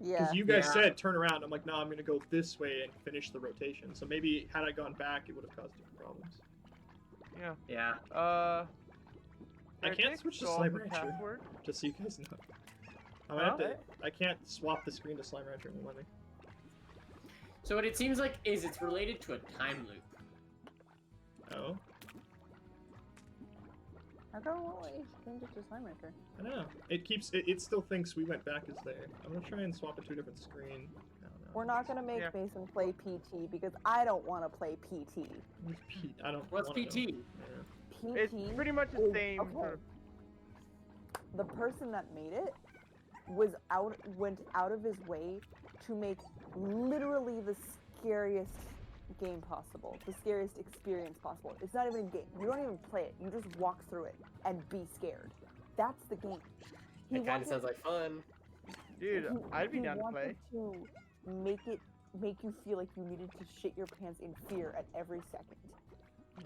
Yeah. Because you guys Yeah. said turn around. I'm like, no, I'm gonna go this way and finish the rotation. So maybe had I gone back, it would have caused different problems. Yeah. Yeah. I can't Heretics, switch to solve Slime the Rancher. password. Just so you guys know. I'm gonna have Huh? to. I can't swap the screen to Slime Rancher and let me. So what it seems like is it's related to a time loop. Oh, How come it won't let you change it to Slime Rancher? I don't know. It keeps. It still thinks we went back as there. I'm gonna try and swap it to a different screen. I don't know. We're not gonna make Yeah. Mason play PT because I don't want to play PT. What's P? I don't. What's wanna know. PT? Yeah. PT. It's pretty much the is- same. okay. Sort of, The person that made it went out of his way to make literally the scariest game possible, the scariest experience possible. It's not even a game. You don't even play it. You just walk through it and be scared. That's the game. He It kind of wanted- sounds like fun. dude, he- I'd be he down to play. wanted to make you feel like you needed to shit your pants in fear at every second.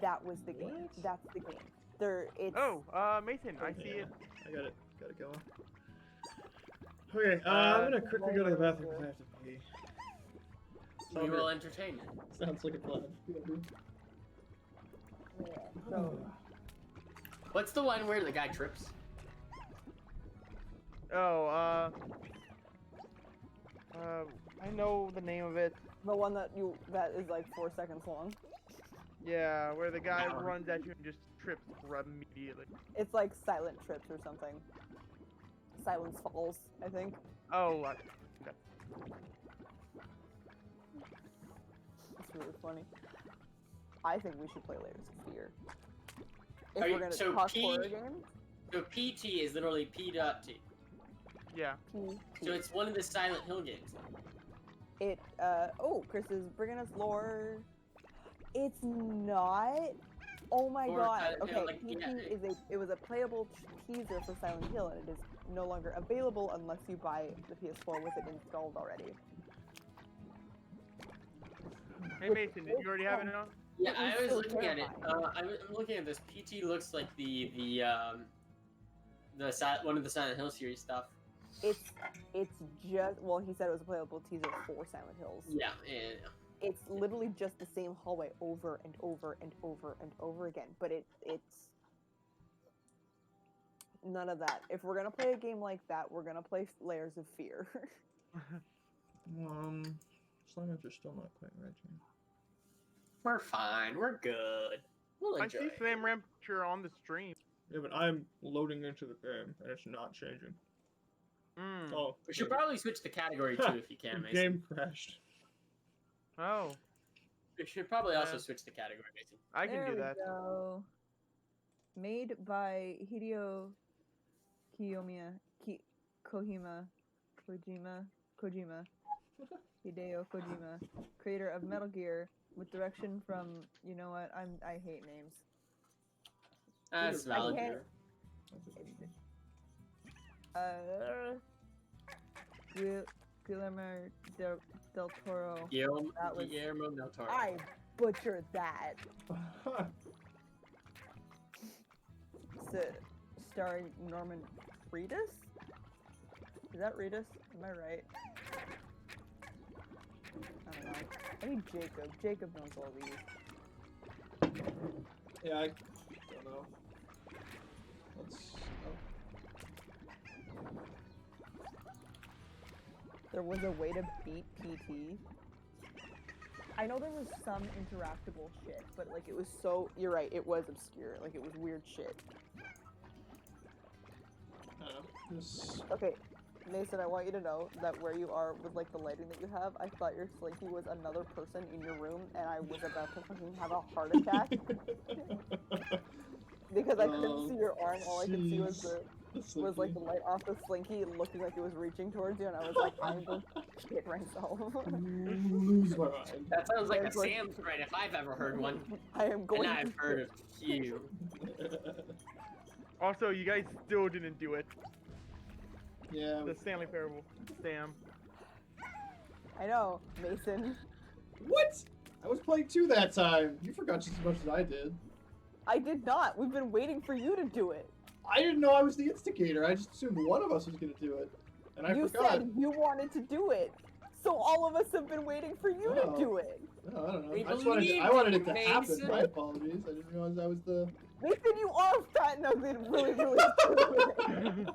That was the game. What? That's the game. It's Oh, Mason, I see Yeah, it. I got it. Got it going. Okay, I'm gonna quickly go to the bathroom because I have to pee. We will entertain you. Sounds like a plan. yeah. So What's the one where the guy trips? Oh, I know the name of it. the one that is like 4 seconds long. Yeah, where the guy That one. runs at you and just trips immediately. It's like Silent Trips or something. Silence Falls, I think. Oh, It's really funny. I think we should play Layers of Fear. If Are we're you- gonna so talk P- horror games, So PT is literally P.T. yeah. So it's one of the Silent Hill games. oh, Chris is bringing us lore. It's not. Oh my Or god. Silent Hill, Okay, like, PT yeah. it was a playable teaser for Silent Hill, and it is no longer available unless you buy the PS4 with it installed already. Hey Mason, did you already have it on? Yeah, It was I was so looking at it. terrifying. I'm looking at this. PT looks like one of the Silent Hill series stuff. It's just, well, he said it was a playable teaser for Silent Hills. Yeah. It's literally just the same hallway over and over and over and over again, but it's none of that. If we're gonna play a game like that, we're gonna play Layers of Fear. Slime Rancher's still not quite right here. We're fine. We're good. We'll I enjoy. see it. Slam Rancher on the stream. Yeah, but I'm loading into the game and it's not changing. Mm. Oh, We should probably switch the category too if you can, the Mason. game crashed. Oh, We should probably also Yeah. switch the category, Mason. I can there do we that. go. Made by Hideo Kojima, Hideo Kojima, creator of Metal Gear, with direction from, you know what, I hate names. That's I valid. can't- Guillermo del Toro. That was- Guillermo del Toro. I butchered that. Starring Norman Reedus? Is that Reedus? Am I right? I don't know. I need Jacob. Jacob knows all these. Yeah, I don't know. There was a way to beat PT. I know there was some interactable shit, but like it was so. You're right. It was obscure. Like it was weird shit. Just Okay, Mason, I want you to know that where you are with like the lighting that you have, I thought your Slinky was another person in your room, and I was about to fucking have a heart attack because I couldn't see your arm. All I could see was was like the light off the Slinky, looking like it was reaching towards you, and I was like, I'm going to shit myself. Lose my mind. That sounds like a It's like- Sam threat if I've ever heard one. I am going. And I've to heard a few. Also, you guys still didn't do it. Yeah. The Stanley Parable. Sam. I know, Mason. What? I was playing 2 that time. You forgot just as much as I did. I did not. We've been waiting for you to do it. I didn't know I was the instigator. I just assumed one of us was gonna do it, and I You forgot. said you wanted to do it, so all of us have been waiting for you to Oh. do it. No, I don't know. We I just wanted, believe I wanted it you, to happen. Mason. My apologies. I didn't realize I was the. Mason, you are fat and ugly and really, really stupid.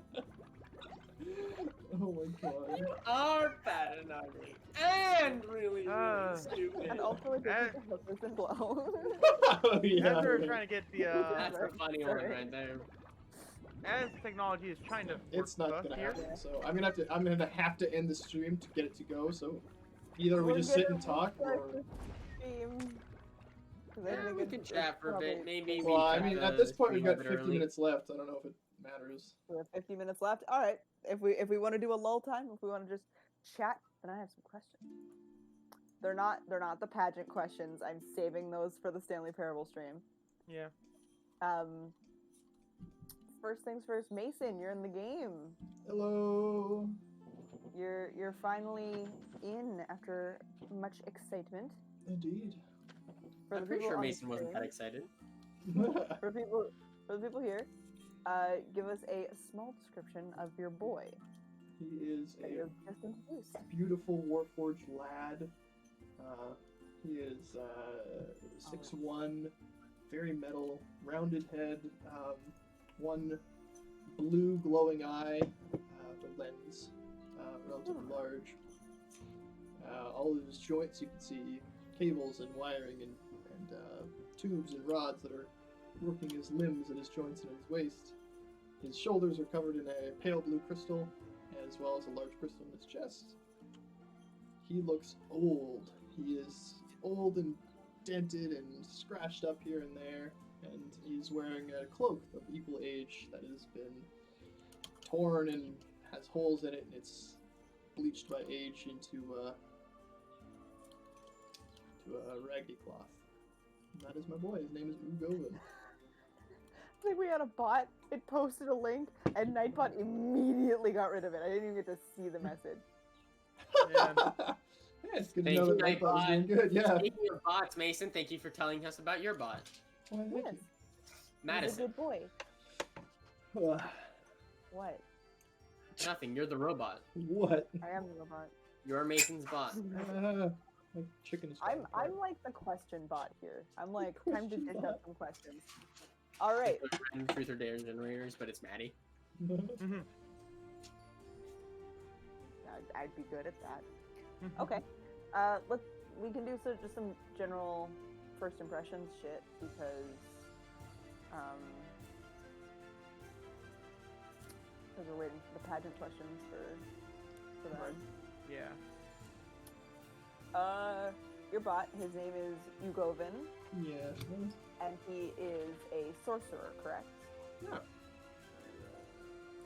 Oh my god. You are fat and ugly. And really, really stupid. And also a good hookers and blow. Oh yeah. As we're right. trying to get the, That's a funny one right there. as technology is trying to work It's with not us gonna here. happen. So I'm gonna have to end the stream to get it to go. So either we We're just sit gonna and talk, restart or the stream. 'Cause I Yeah, think we it's- could it's chat for a bit. probably- Maybe well, I cut mean, the at this point we've stream a got bit 50 early. minutes left. I don't know if it matters. We have 50 minutes left. All right. If we want to do a lull time, if we want to just chat, then I have some questions. They're not the pageant questions. I'm saving those for the Stanley Parable stream. Yeah. First things first, Mason, you're in the game. Hello. You're finally in after much excitement. Indeed. For I'm the pretty people sure on the Mason wasn't that stream, excited. for the people here, give us a small description of your boy He is that a you've just introduced. beautiful Warforged lad. He is 6'1", very metal, rounded head, one blue glowing eye, the lens relatively large. All of his joints, you can see cables and wiring and tubes and rods that are working his limbs and his joints and his waist. His shoulders are covered in a pale blue crystal, as well as a large crystal in his chest. He looks old. He is old and dented and scratched up here and there, and he's wearing a cloak of equal age that has been torn and has holes in it, and it's bleached by age into a raggy cloth. And that is my boy. His name is Ugovin. I think we had a bot. It posted a link, and Nightbot immediately got rid of it. I didn't even get to see the message. Yeah. Yeah, it's good to Thank know you, that Nightbot was doing Nightbot. good. Yeah. Speaking of bots, Mason, thank you for telling us about your bot. Why, thank Yes, you. he's a Madison. good boy. Ugh, What? Nothing, you're the robot. what? I am the robot. You're Mason's bot. My chicken is. I'm like the question bot here. I'm like, time to dish up some questions. All right. Random truth or dare generators, but it's Maddie. Mhm. I'd be good at that. Okay. We can do just some general first impressions shit because we're waiting for the pageant questions for that. Right. Yeah. Your bot, his name is Ugovin, Yes. and he is a sorcerer, correct? Yeah.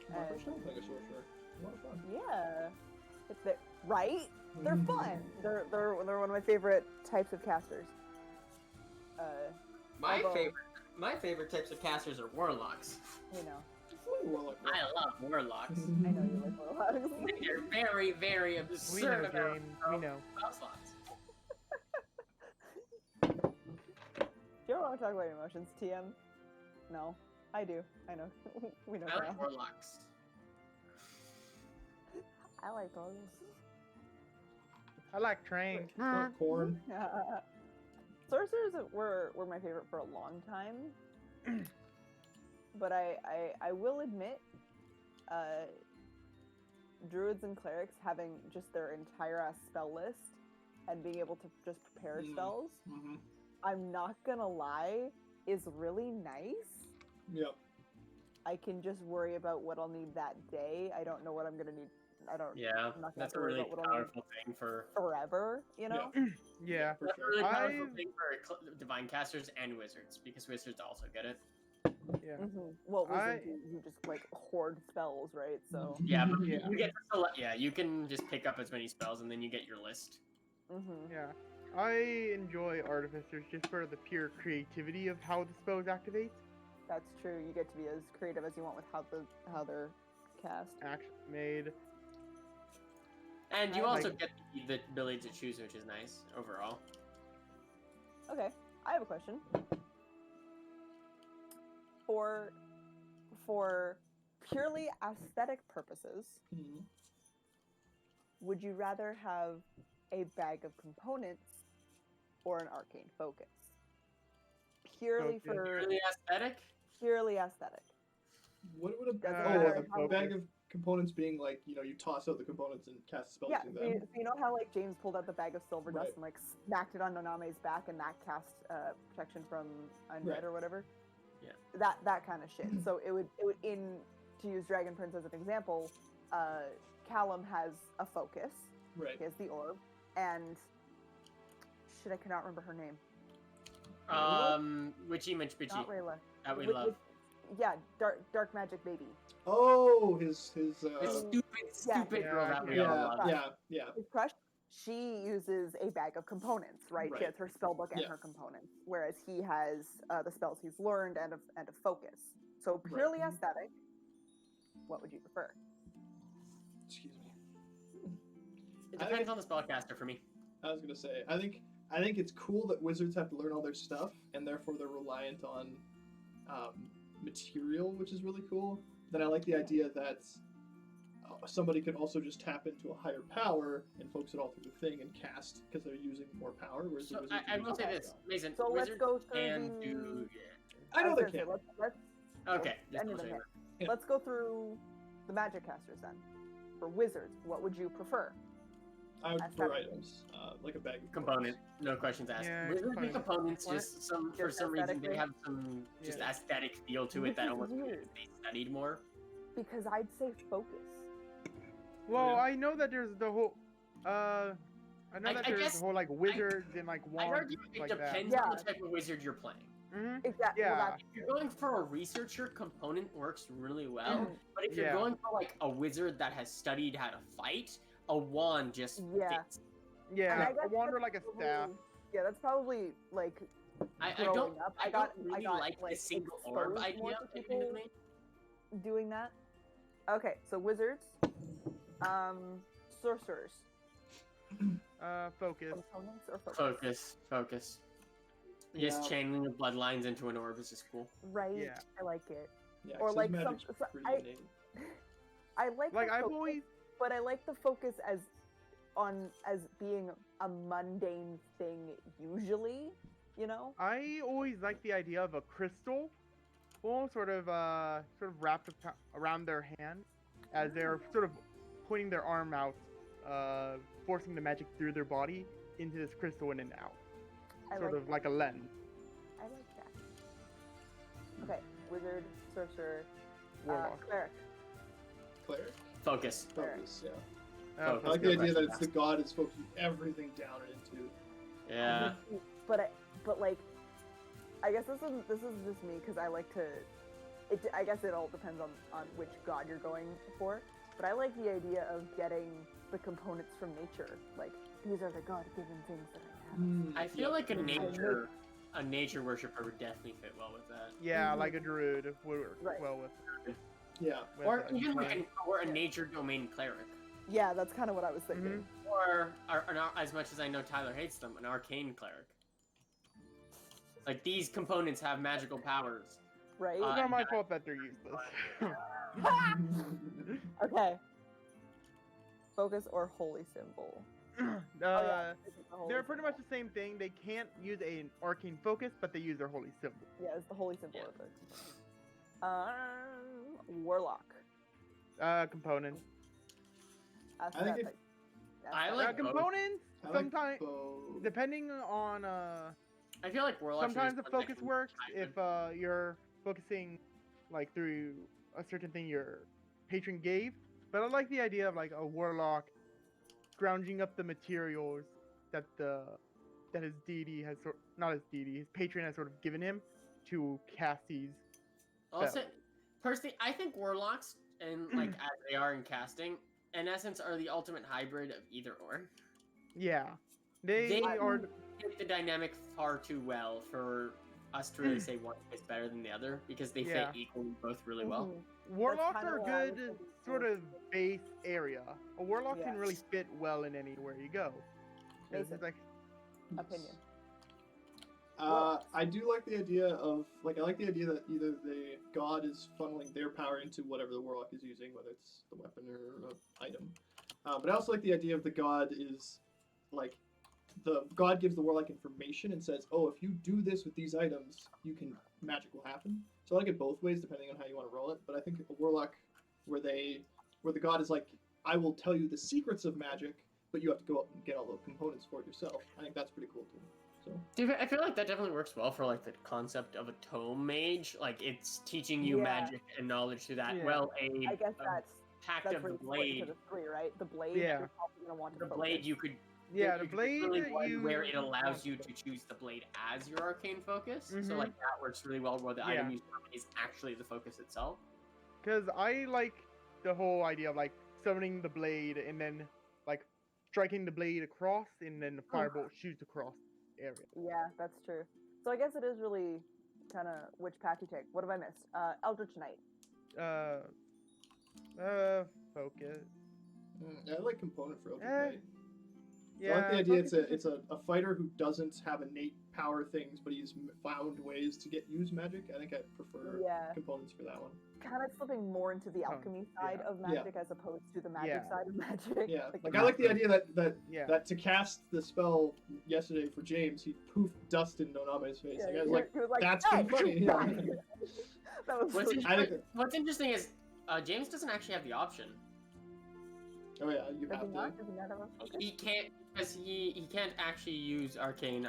My first time playing a sorcerer. A lot of fun. Yeah. Right? They're fun. They're one of my favorite types of casters. My Although- favorite types of casters are warlocks. You know. Warlock. I love warlocks. I know you like warlocks. They're very, very We absurd know, amount game. We know. spell slots. Do you ever want to talk about your emotions, TM? No. I do. I know. We know I like that. warlocks. I like those. I like trains. Corn. Sorcerers were my favorite for a long time. But I will admit, druids and clerics having just their entire ass spell list and being able to just prepare spells, Mm-hmm. I'm not gonna lie, is really nice. Yep. I can just worry about what I'll need that day. I don't know what I'm gonna need I don't. Yeah, I'm not gonna have that's to a worry really about what I'm doing powerful thing for. forever. You know. Yeah. For That's a sure. really powerful I've- thing for divine casters and wizards because wizards also get it. Yeah. Well, I- wizards you just like hoard spells, right? So. Yeah, but Yeah. you get to select. Yeah, you can just pick up as many spells and then you get your list. Yeah. I enjoy artificers just for the pure creativity of how the spells activate. That's true. You get to be as creative as you want with how they're cast. Action made. And you I also like- get the ability to choose, which is nice overall. Okay, I have a question. For purely aesthetic purposes, Mhm. would you rather have a bag of components or an arcane focus? Purely Okay. for Really aesthetic. purely aesthetic. What would a, Doesn't oh, matter a how- bag of components being like, you toss out the components and cast spells Yeah, using so you, them? so you know how like James pulled out the bag of silver Right. dust and like smacked it on Naname's back and that cast protection from undead Right. or whatever? Yeah. That kind of shit. So it would in to use Dragon Prince as an example, Callum has a focus. Right. He has the orb, and shit, I cannot remember her name. Witchy Mitch Bitchy Not Rayla. that we With- love. yeah, dark magic baby. Oh, his The stupid Yeah. girl that we yeah, all love. yeah. His crush. She uses a bag of components, right? Right. She has her spell book and Yeah. her components, whereas he has the spells he's learned and a focus. So purely aesthetic. What would you prefer? Excuse me. It I depends think- on the spellcaster for me. I was gonna say, I think it's cool that wizards have to learn all their stuff, and therefore they're reliant on material, which is really cool. Then I like the idea that somebody could also just tap into a higher power and focus it all through the thing and cast because they're using more power. Whereas the So wizard I can will use say less this, power. Mason. So let's Wizards go through can the. do. I know was they gonna say, can. let's Okay, just any of double them check. here. Yeah. Let's go through the magic casters then. For wizards, what would you prefer? I would prefer aesthetic. items, like a bag of Component, no questions asked. Yeah, Wizard component. components, What? just for Just some reason they aesthetically? have some just Yeah. aesthetic feel to Which it that is almost weird. they studied more. Because I'd say focus. Well, Yeah. I know that there's the whole. I know I that there's guess- the whole like wizards and like I'd wands argue and it like that. depends on Yeah. the type of wizard you're playing. Exactly. Yeah. Well, If you're going for a researcher, component works really well. Mhm. But if you're Yeah. going for like a wizard that has studied how to fight, a wand just Yeah. fits. Yeah, And I a guess wand or that's like a staff. probably- Yeah, that's probably like I growing don't up. I got- don't really got, like the like, single orb exposed more idea. to people admittedly. doing that. Okay, so wizards, sorcerers, Focus. components, or focus. Focus. Yeah. Just channeling the bloodlines into an orb is just cool. Right. Yeah. I like it. Yeah, Or 'cause like magic's some- pretty I- innate. I like Like the I've focus, always. but I like the focus as being a mundane thing usually. You know. I always like the idea of a crystal, well, sort of wrapped around their hand, as they're sort of pointing their arm out, forcing the magic through their body into this crystal in and out, I sort like of that. like a lens. I like that. Okay, wizard, sorcerer, Warlock. cleric. Cleric, Focus. focus, yeah. Oh, I like the idea that it's the god is focusing everything down and into. Yeah. But like, I guess this is just me because I like to. I guess it all depends on which god you're going for. But I like the idea of getting the components from nature. Like these are the god-given things that I have. I feel like a nature- nature worshiper would definitely fit well with that. Yeah, Mhm. like a druid would work Right. well with. Yeah. with Or even cleric. like a nature domain cleric. Yeah, that's kind of what I was thinking. Mhm. Or as much as I know Tyler hates them, an arcane cleric. Like these components have magical powers. Right? It's not my fault that they're useless. Okay. Focus or holy symbol. uh, This is the holy They're pretty symbol. much the same thing. They can't use an arcane focus, but they use their holy symbol. Yeah, it's the holy symbol Yeah. of it. Warlock. Components. think if- Aesthetic. I Aesthetic. like both. Components. I like Sometimes, both. depending on I feel like warlocks. are sometimes the just one that focus can works kind if of- you're focusing like through a certain thing your patron gave, But I like the idea of like a warlock scrounging up the materials that his deity has not his deity, his patron has sort of given him to cast these. Also, spells. personally, I think warlocks and like as they are in casting, in essence, are the ultimate hybrid of either or. Yeah, they are. Fit the dynamic far too well for us to really say one is better than the other because they Yeah. fit equally both really well. Warlocks kinda are a what I was good thinking sort too. of base area. A warlock Yeah. can really fit well in anywhere you go. 'Cause Mason. it's like, Opinion. I do like the idea of I like the idea that either the god is funneling their power into whatever the warlock is using, whether it's the weapon or an item. But I also like the idea of the god is like the god gives the warlock information and says, "Oh, if you do this with these items, magic will happen." So I like it both ways depending on how you want to roll it. But I think a warlock where the god is like, "I will tell you the secrets of magic, but you have to go up and get all the components for it yourself." I think that's pretty cool too. So. Dude, I feel like that definitely works well for like the concept of a tome mage. Like it's teaching you Yeah. magic and knowledge through that. Yeah. Well, I guess pact that's of the really important to blade. the three, right? The blade. Yeah. You're probably gonna want to The focus. blade you could. yeah, the you could blade really one you where it allows you to choose the blade as your arcane focus. So Mhm. like that works really well where the Yeah. item you summon is actually the focus itself. Because I like the whole idea of like summoning the blade and then like striking the blade across and then the firebolt shoots across the area. Yeah, that's true. So I guess it is really kind of which path you take. What have I missed? Eldritch Knight. Focus. I like component for Eldritch Eh, Knight. Yeah. I like the idea focus it's a fighter who doesn't have innate power things, but he's found ways to use magic. I think I prefer Yeah, components for that one. kind of slipping more into the alchemy side of magic as opposed to the magic Yeah. side of magic. Yeah, Like, like I like the idea that Yeah. that to cast the spell yesterday for James, he poofed dust into Noname's face. yeah, Like, I was he- like, he was like, that's "Hey, pretty funny. die." Yeah. That was What's, really I think- what's interesting is James doesn't actually have the option. Oh yeah, you Does have he to. not? Does he not have a focus? He can't because he can't actually use arcane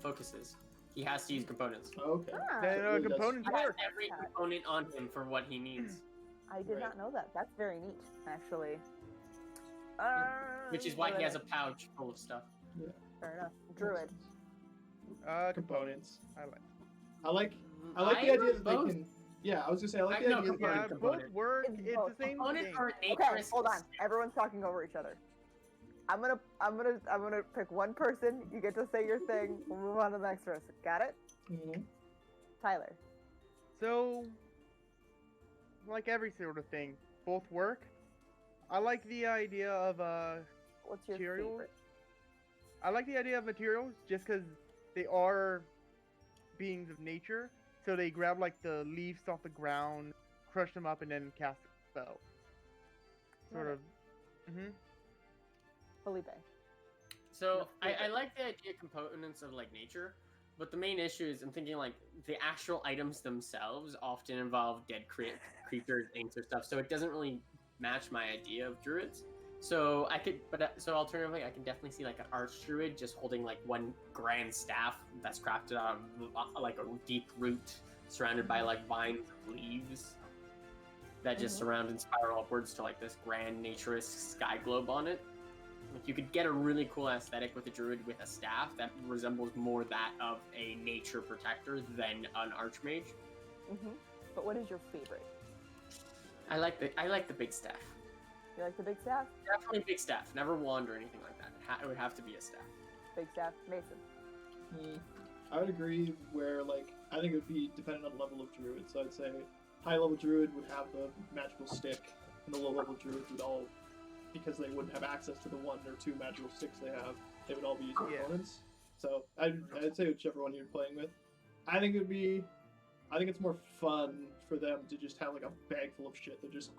focuses. He has to use components. Oh, okay. Ah, Then it really does. components He has work. every component on him for what he needs, I did Right. not know that. That's very neat, actually. which is why he has a Druid. pouch full of stuff. Fair enough. Druid. Components. I like. I like the idea that both. they can. Yeah, I was gonna say I like I the know idea. That Yeah, component. both work. It's It's both. the same Component thing. or Okay, naturist. hold on. Everyone's talking over each other. I'm gonna pick one person. You get to say your thing. We'll move on to the next person. Got it? Mhm. Tyler. So, like every sort of thing, both work. I like the idea of What's your materials. favorite? I like the idea of materials just because they are beings of nature. So they grab like the leaves off the ground, crush them up, and then cast a spell. Sort Got of. Mm-hmm. Felipe. So No, I like the idea of components of like nature, but the main issue is I'm thinking like the actual items themselves often involve dead creatures, things or stuff. So it doesn't really match my idea of druids. So I could, so alternatively, I can definitely see like an arch druid just holding like one grand staff that's crafted out of like a deep root, surrounded by like vines of leaves that just Mhm. surround and spiral upwards to like this grand naturist sky globe on it. Like you could get a really cool aesthetic with a druid with a staff that resembles more that of a nature protector than an archmage. But what is your favorite? I like the big staff. You like the big staff? Definitely big staff. Never wand or anything like that. It would have to be a staff. Big staff. Mason. I would agree. Where like I think it would be dependent on the level of druid. So I'd say high level druid would have the magical stick, and the low level druid would all, because they wouldn't have access to the 1 or 2 magical sticks they have, they would all be using Yeah. components. So I'd say whichever one you're playing with. I think it's more fun for them to just have like a bag full of shit that just.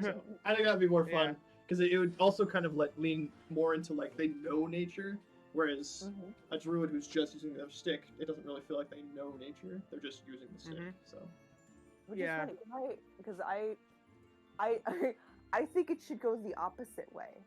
So I think that'd be more fun because it would also kind of lean more into like they know nature, whereas Mhm. a druid who's just using their stick, it doesn't really feel like they know nature. They're just using the stick. Mhm. So Which Yeah. is funny because I think it should go the opposite way.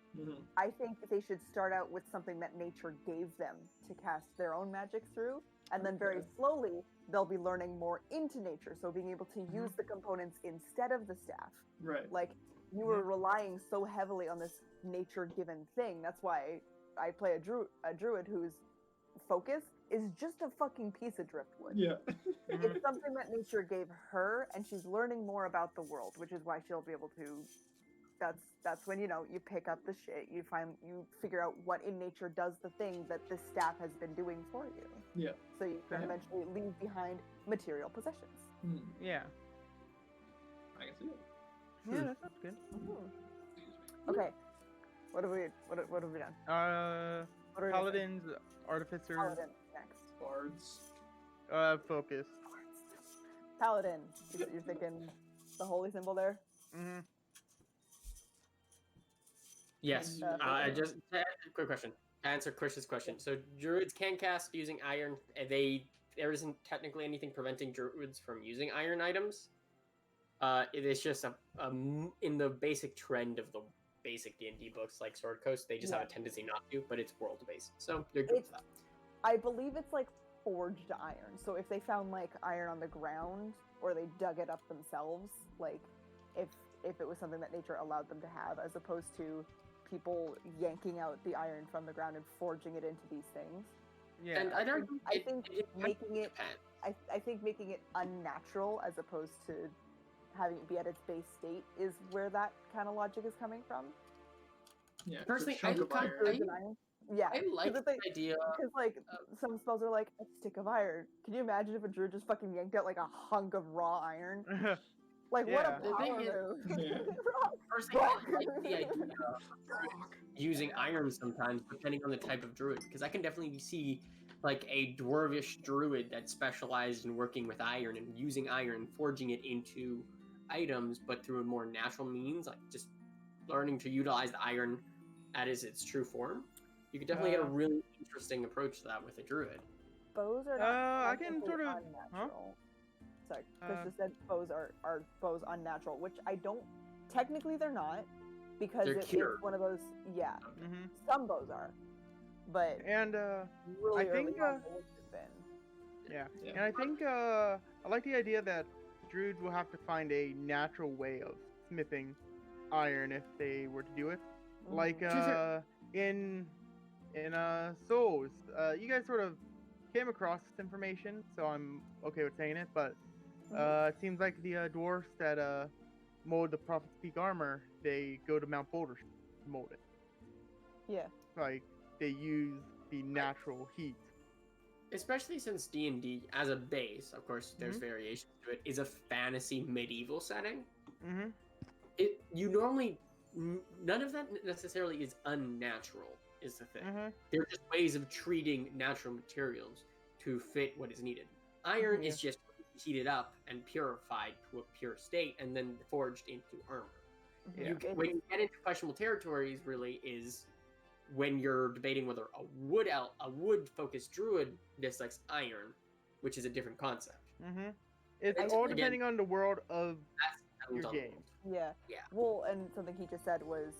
I think they should start out with something that nature gave them to cast their own magic through, and then very Okay. slowly they'll be learning more into nature, so being able to use the components instead of the staff. right. Like you were relying so heavily on this nature-given thing. That's why I play a druid whose focus is just a fucking piece of driftwood. Yeah. It's something that nature gave her, and she's learning more about the world, which is why she'll be able to. That's when, you know, you pick up the shit. You figure out what in nature does the thing that this staff has been doing for you. Yeah. So you can Yeah. eventually leave behind material possessions. Yeah. I can see it. Yeah, that sounds good. Okay. What have we done? What are we missing? Paladins, artificers, Paladin next. Bards. focus. Paladin. You're thinking the holy symbol there? Mm-hmm. Yes. Just quick question. To answer Chris's question. So druids can cast using iron. There isn't technically anything preventing druids from using iron items. It is just in the basic trend of the basic D&D books like Sword Coast, they just have a tendency not to, but it's world based, so they're good for that. I believe it's like forged iron. So if they found like iron on the ground or they dug it up themselves, like if it was something that nature allowed them to have, as opposed to people yanking out the iron from the ground and forging it into these things. Yeah. And I think making it unnatural as opposed to having it be at its base state is where that kind of logic is coming from. Yeah. it's a Personally, chunk of iron. Yeah, I like the idea. because like some spells are like a stick of iron. Can you imagine if a druid just fucking yanked out like a hunk of raw iron? Like what Yeah. a The thing power is- move! Yeah. Personally, I like the idea of using iron sometimes, depending on the type of druid, because I can definitely see like a dwarvish druid that specialized in working with iron and using iron, forging it into items, but through a more natural means, like just learning to utilize the iron as its true form. You could definitely get a really interesting approach to that with a druid. Bows are not I can technically sort of- unnatural. Sorry, Chris just said bows are bows unnatural, which I don't. Technically, they're not, because They're it's cured. one of those. Yeah, Mm-hmm. some bows are, but And really I think, early on, they wouldn't have been. yeah. Yeah. And I think I like the idea that druids will have to find a natural way of smithing iron if they were to do it. Like in Souls, you guys sort of came across this information, so I'm okay with saying it. But it seems like the dwarfs that mold the Prophet's Peak armor, they go to Mount Boulder to mold it. Yeah. Like they use the natural heat. Especially since D&D, as a base, of course, there's variations to it, is a fantasy medieval setting. Mm-hmm. None of that necessarily is unnatural, is the thing. Mm-hmm. They're just ways of treating natural materials to fit what is needed. Iron is just heated up and purified to a pure state and then forged into armor. Yeah. When you get into questionable territories, really, is when you're debating whether a wood-focused druid dislikes iron, which is a different concept. Mm-hmm. It's It's- all again- depending on the world of That's your done. game. Yeah. Yeah. Well, and something he just said was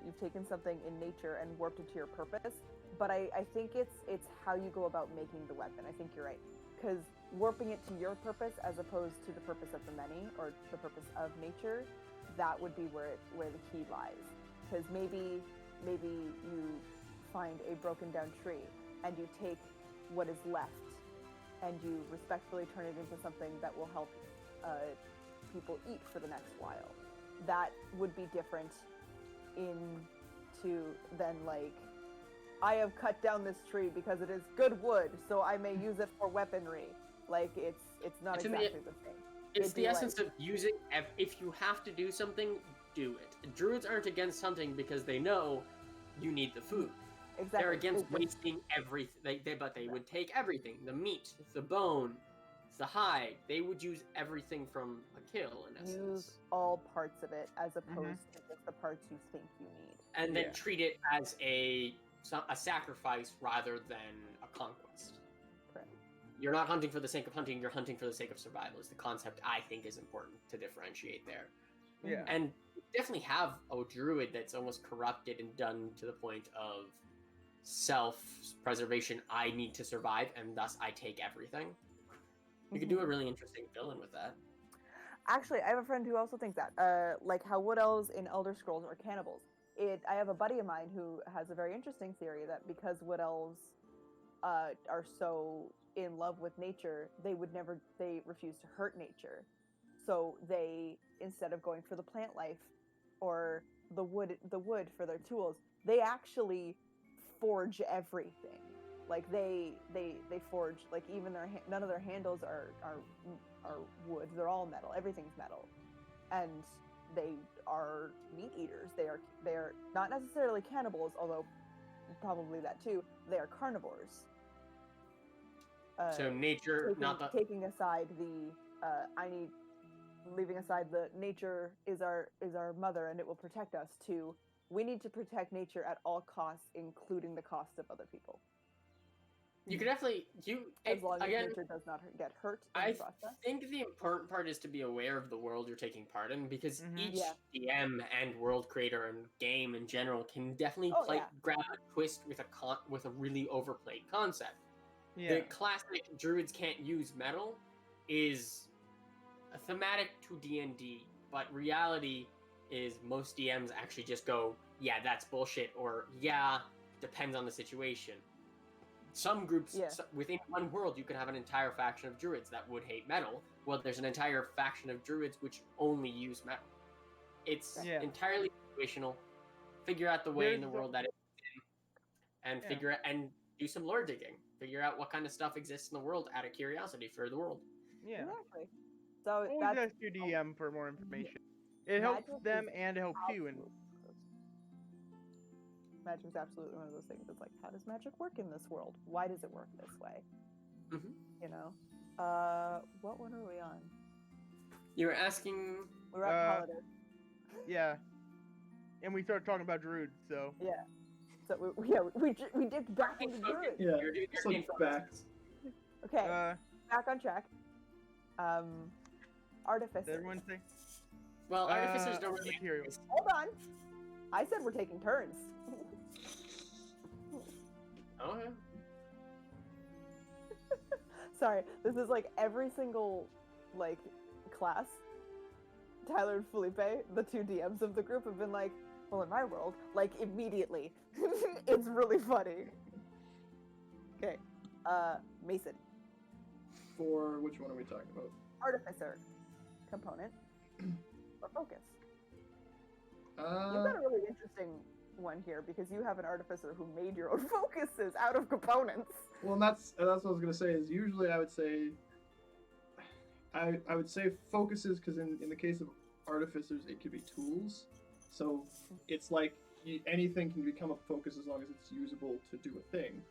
you've taken something in nature and warped it to your purpose. But I think it's how you go about making the weapon. I think you're right. Because warping it to your purpose as opposed to the purpose of the many or the purpose of nature, that would be where the key lies. Because maybe you find a broken down tree and you take what is left and you respectfully turn it into something that will help people eat for the next while. That would be different than like, I have cut down this tree because it is good wood, so I may use it for weaponry. Like it's not It's exactly the same. It's It'd the be essence like- of using. If you have to do something, do it. Druids aren't against hunting because they know you need the food. Exactly. They're against It's- wasting everything. But they would take everything: the meat, the bone, the hide. They would use everything from a kill, in essence, use all parts of it as opposed to just the parts you think you need. and then Yeah. treat it as a sacrifice rather than a conquest. Correct. You're not hunting for the sake of hunting. You're hunting for the sake of survival. Is the concept I think is important to differentiate there. Yeah. And you definitely have a druid that's almost corrupted and done to the point of self-preservation. I need to survive, and thus I take everything. You could do a really interesting villain with that. Actually, I have a friend who also thinks that. Like how wood elves in Elder Scrolls are cannibals. I have a buddy of mine who has a very interesting theory that because wood elves are so in love with nature, they refuse to hurt nature. So they, instead of going for the plant life or the wood for their tools, they actually forge everything. Like they forge, like even none of their handles are wood. They're all metal. Everything's metal, and they are meat eaters. They are not necessarily cannibals, although probably that too. They are carnivores. So nature, not the taking aside the leaving aside the nature is our mother and it will protect us, to we need to protect nature at all costs, including the cost of other people. You could definitely as long as again, nature does not get hurt in I the process. think the important part is to be aware of the world you're taking part in, because each Yeah. DM and world creator and game in general can definitely grab a twist with a really overplayed concept. Yeah. The classic druids can't use metal is a thematic to D&D, but reality is most DMs actually just go, yeah, that's bullshit, or yeah, depends on the situation. Some groups within one world, you could have an entire faction of druids that would hate metal. Well, there's an entire faction of druids which only use metal. It's entirely situational. Figure out the way in the world that it's in, and figure out and do some lore digging. Figure out what kind of stuff exists in the world out of curiosity for the world. Yeah. Exactly. So always ask your DM for more information. It helps them and it helps you. And magic's absolutely one of those things. It's like, how does magic work in this world? Why does it work this way? Mm-hmm. You know. What one are we on? You were asking. We're at Paladin. Yeah. And we started talking about druids, so. Yeah. So we dipped back into druids. Yeah. Some facts. Okay. Back on track. Artificers. Did everyone say? Well, artificers don't really. Materials. Hold on. I said we're taking turns. Oh yeah. Sorry, this is like every single class. Tyler and Felipe, the two DMs of the group, have been like, well, in my world, like immediately. It's really funny. Okay. Mason. For which one are we talking about? Artificer component or focus? You've Uh, got a really interesting one here because you have an artificer who made your own focuses out of components. well, and that's what I was gonna say. Is usually I would say focuses, because in the case of artificers, it could be tools. So it's like anything can become a focus as long as it's usable to do a thing.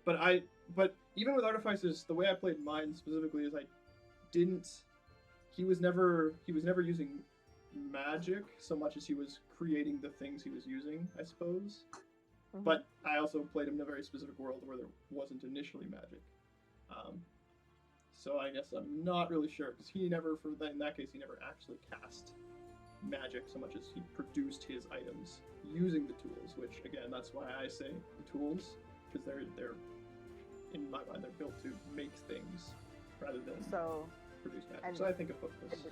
But even with artificers, the way I played mine specifically is he was never using magic so much as he was creating the things he was using, I suppose. Mm-hmm. But I also played him in a very specific world where there wasn't initially magic. So I guess I'm not really sure, because in that case, he never actually cast magic so much as he produced his items using the tools, which again, that's why I say the tools, because they're in my mind, they're built to make things rather than produce magic. So I think a focus.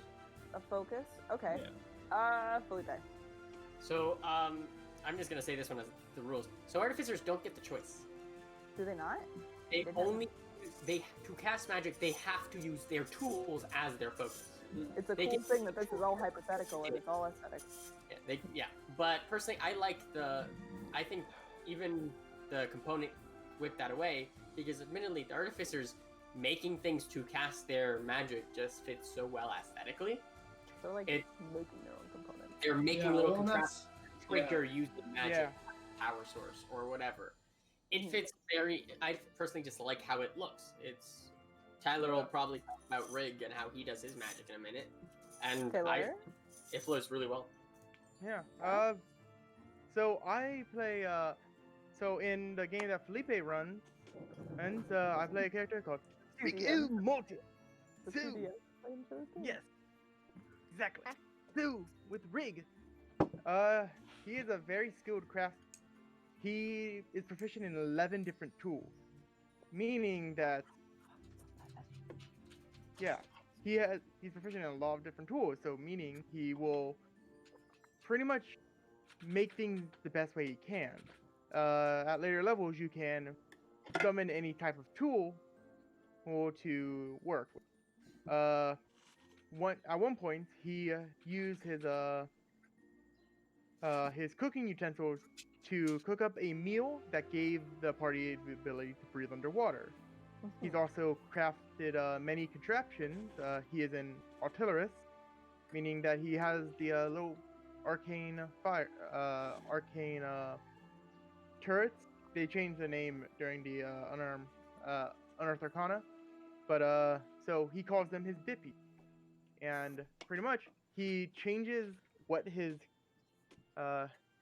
A focus? Okay. Yeah. Felipe. So I'm just gonna say this one as the rules. So artificers don't get the choice. Do they not? To cast magic, they have to use their tools as their focus. It's a cool thing that this is all hypothetical and it's all aesthetic. Yeah, but personally, I think even the component whipped that away, because admittedly, the artificers making things to cast their magic just fits so well aesthetically. They're making their own components. They're making little contraptions, trigger using magic power source or whatever. It fits I personally just like how it looks. Tyler will probably talk about Rig and how he does his magic in a minute, and it flows really well. Yeah. So I play. So in the game that Felipe runs, and I play a character called Studio Multi. Yes. Exactly. Sue with Rig. He is a very skilled craftsman. He is proficient in 11 different tools, meaning that Yeah, he's proficient in a lot of different tools. So meaning he will pretty much make things the best way he can. At later levels, you can summon any type of tool to work. At one point, he used his cooking utensils to cook up a meal that gave the party the ability to breathe underwater. He's also crafted many contraptions. He is an artillerist, meaning that he has the little arcane turrets. They changed the name during the Unearthed Arcana, but so he calls them his Bippy, and pretty much he changes what his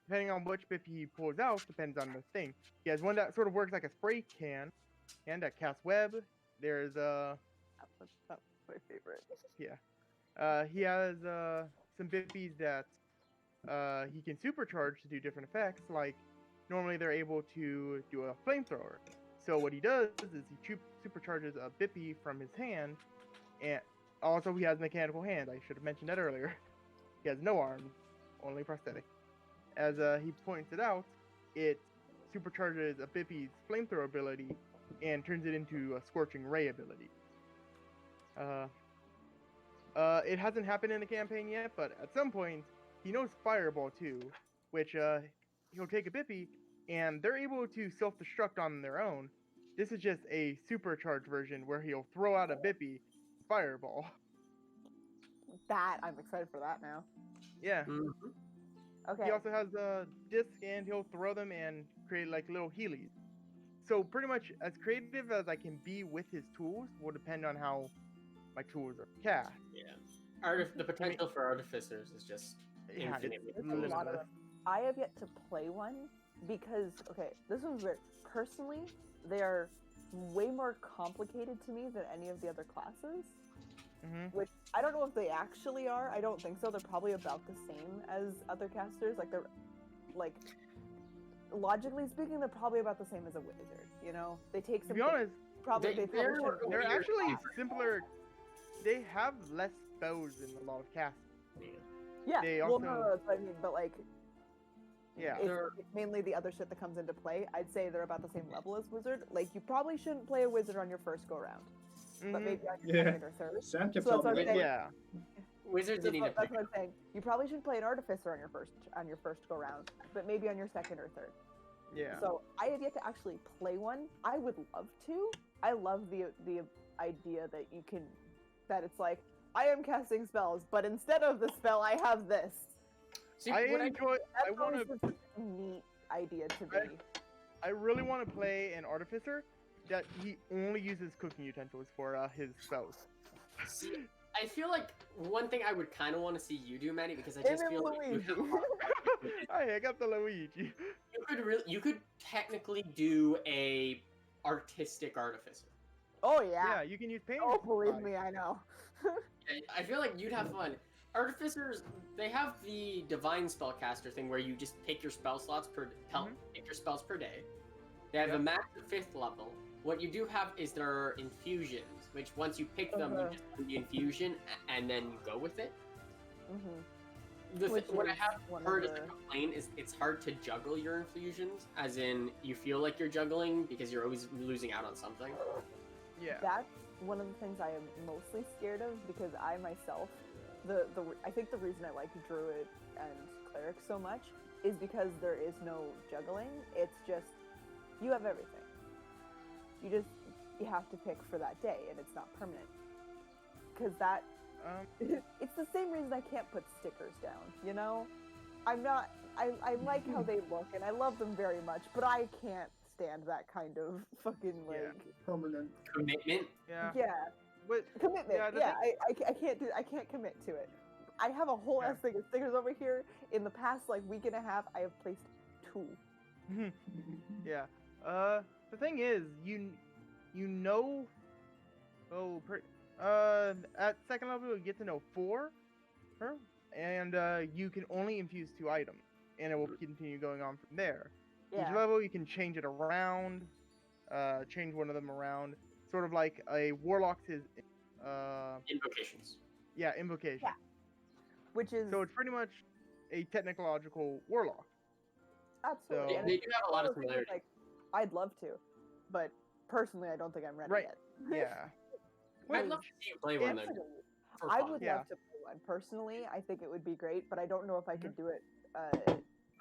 depending on which Bippy he pulls out depends on the thing. He has one that sort of works like a spray can, and that casts web. There's That's my favorite. he has some Bippies that he can supercharge to do different effects. Like normally they're able to do a flamethrower. So what he does is he supercharges a Bippy from his hand, and also he has mechanical hand. I should have mentioned that earlier. He has no arms, only prosthetic. As he points it out, it supercharges a Bippy's flamethrower ability and turns it into a scorching ray ability. It hasn't happened in the campaign yet, but at some point he knows Fireball too, which he'll take a Bippy and they're able to self-destruct on their own. This is just a supercharged version where he'll throw out a Bippy, Fireball. That I'm excited for that now. Yeah. Mhm. Okay. He also has a disc and he'll throw them and create like little Heelys. So pretty much as creative as I can be with his tools will depend on how my tools are cast. Yeah. The potential for artificers is just Yeah, infinitely it's There's a lot of limitless. them. I have yet to play one because this one's weird. Personally, they are way more complicated to me than any of the other classes. Which I don't know if they actually are. I don't think so. They're probably about the same as other casters. Like they're like logically speaking, they're probably about the same as a wizard. You know, they take some. To be honest, probably They- they probably they're- shouldn't they're be weird actually classes. simpler. They have less spells in a lot of casts. Yeah. they Well, no, also- that's what I mean. But like, Yeah. it's mainly the other shit that comes into play. I'd say they're about the same level as wizard. Like you probably shouldn't play a wizard on your first go round, but Mhm. maybe on your Yeah. second or third. Sam kept So that's telling me what I'm that. saying. Yeah. Wizards That's need what, to that's pick. what I'm saying. You probably should play an artificer on your first go round, but maybe on your second or third. Yeah. So I have yet to actually play one. I would love to. I love the idea that you can, that it's like I am casting spells, but instead of the spell, I have this. See, I what enjoy. That's I want always to. such a neat idea to me. I really want to play an artificer that he only uses cooking utensils for his spells. See, I feel like one thing I would kind of want to see you do, Maddie, because I Him just and feel like you, Luigi. have, I got the Luigi. you could technically do a artistic artificer. Oh Yeah, yeah. you can use paint. Oh, believe me, I know. I feel like you'd have fun. Artificers, they have the divine spellcaster thing where you just pick your spell slots pick your spells per day. They have a Yep. max at 5th level. What you do have is there are infusions, which once you pick them, you just do the infusion and then you go with it. Mm-hmm. What I have one heard of as a the- complaint is it's hard to juggle your infusions, as in you feel like you're juggling because you're always losing out on something. Yeah. That's one of the things I am mostly scared of because I myself, I think the reason I like druid and cleric so much is because there is no juggling. It's just you have everything. You have to pick for that day, and it's not permanent. Because that it's the same reason I can't put stickers down. You know, I'm not. I like how they look, and I love them very much, but I can't stand that kind of fucking like Permanent. Commitment. Yeah. yeah. But Commitment. Yeah, the Yeah, I can't do. I can't commit to it. I have a whole Yeah. ass thing of stickers over here. In the past like week and a half, I have placed 2. yeah. The thing is, you know. At second level, you get to know 4, and you can only infuse 2 items, and it will continue going on from there. Yeah. Each level, you can change it around, change one of them around, sort of like a warlock's Invocations. yeah, invocation. Yeah. Which is So it's pretty much a technological warlock. absolutely. so- and They it's do have a lot of one those things, similarities. like, I'd love to, but personally, I don't think I'm ready Right. yet. Yeah. I'd love to see you play one though. Absolutely. For I fun. would Yeah. love to play one personally. I think it would be great, but I don't know if I could do it.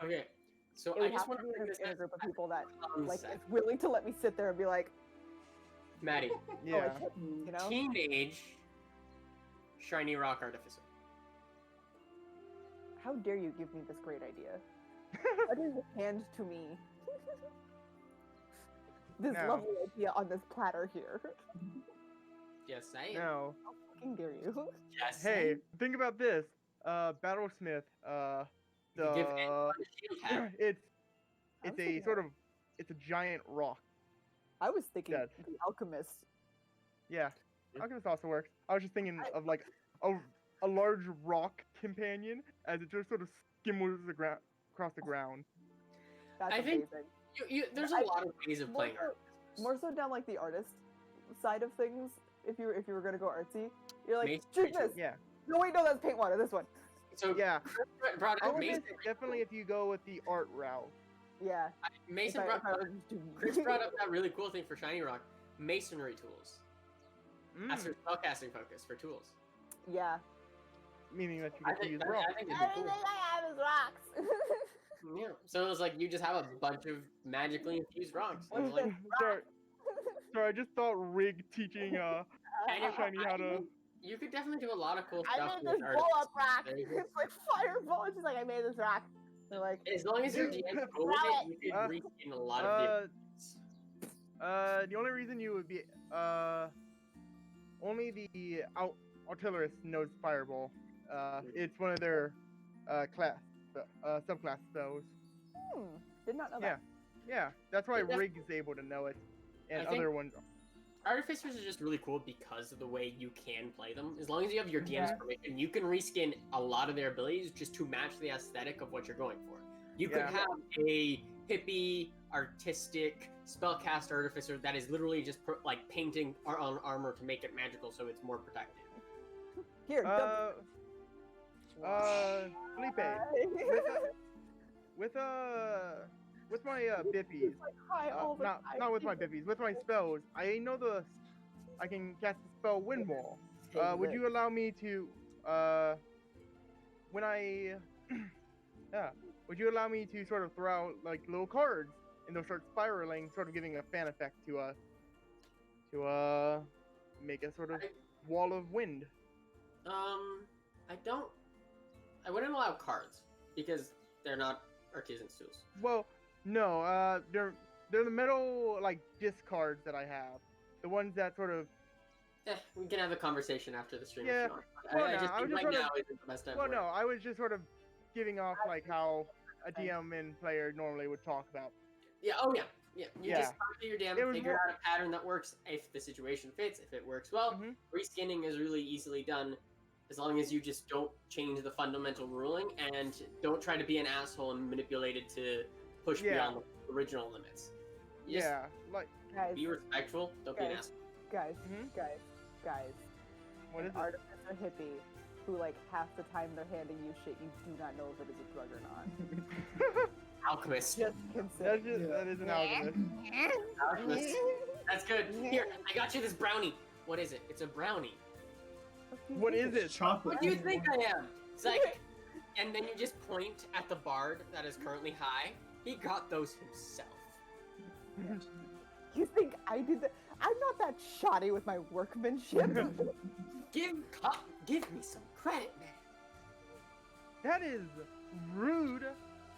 Okay. So It I would just have want to to be bring this in a as group of people that like concept. is willing to let me sit there and be like, Maddie, oh, I Yeah. can't, you know? teenage shiny rock artificer. How dare you give me this great idea? What is hand to me? This No. lovely idea on this platter here. Yes, I am. Now, How fucking dare you? Yes. hey, think about this. Battlesmith. You could give anyone a shield hat. it's I'm a thinking sort of it's a giant rock. I was thinking Dead. the alchemist. Yeah, Yeah. Alchemist also works. I was just thinking of like a large rock companion as it just sort of skims the ground across the ground. That's I think- amazing. There's a lot of ways of playing art. More so down like the artist side of things. If you were gonna go artsy, you're like, Mason drink Rachel. this. Yeah, No wait, no, that's paint water. This one. So yeah. brought up Alchemist, Mason. definitely if you go with the art route. Yeah. Mason if I- brought if I were just doing- Chris brought up that really cool thing for shiny rock, masonry tools. That's Mm, your spellcasting focus for tools. Yeah. meaning that you I get to think use that, rock. I think it'd be cool. I have is rocks. Yeah. So it's like you just have a bunch of magically infused rocks. And What is like, sorry, sorry, I just thought Rig teaching and you- Shiny how to. you could definitely do a lot of cool I stuff made with this blow up artists. rock. There you go. It's like fireball. It's just like I made this rock. They're like, As long as your DM cool with it, you could Uh, reskin a lot of the The only reason you would be only the artillerist knows Fireball. It's one of their class subclass spells. did not know Yeah. that. Yeah, that's why Yeah, that's- Rig is able to know it, and I think- other ones. Artificers are just really cool because of the way you can play them. As long as you have your DM's Yeah. permission, you can reskin a lot of their abilities just to match the aesthetic of what you're going for. You could Yeah. have a hippie, artistic, spellcast artificer that is literally just like painting on armor to make it magical so it's more protected. Here, Felipe, with my bippies. Hi all the time. Not with my bippies, with my spells. I know I can cast the spell Wind Wall. Would you allow me to when I yeah, would you allow me to sort of throw out like little cards and they'll start spiraling, sort of giving a fan effect to make a sort of wall of wind? I wouldn't allow cards because they're not artisan's tools. Well, no, they're the metal like disc cards that I have. The ones that sort of We can have a conversation after the stream. Yeah, If you want. well, I no, just I was think just right sort now of- isn't the best time. well, for it. no, I was just sort of giving off like how a DM and player normally would talk about. Yeah. Oh yeah. Yeah. You Yeah. just talk to your DM, It was figure more- out a pattern that works. If the situation fits, if it works well, Mhm. reskinning is really easily done, as long as you just don't change the fundamental ruling and don't try to be an asshole and manipulate it to push Yeah. beyond the original limits. You just Yeah, like guys, be respectful. Don't be an Guys. asshole. guys, Mhm. guys. what An is it? artificer hippie who like half the time they're handing you shit you do not know if it is a drug or not. Alchemist. Just consider. That is an alchemist. Alchemist. That's good. Here, I got you this brownie. What is it? It's a brownie. What is it? Chocolate. What do you think I am? It's like, and then you just point at the bard that is currently high. He got those himself. You think I did that? I'm not that shoddy with my workmanship. Give me some credit, man. That is rude.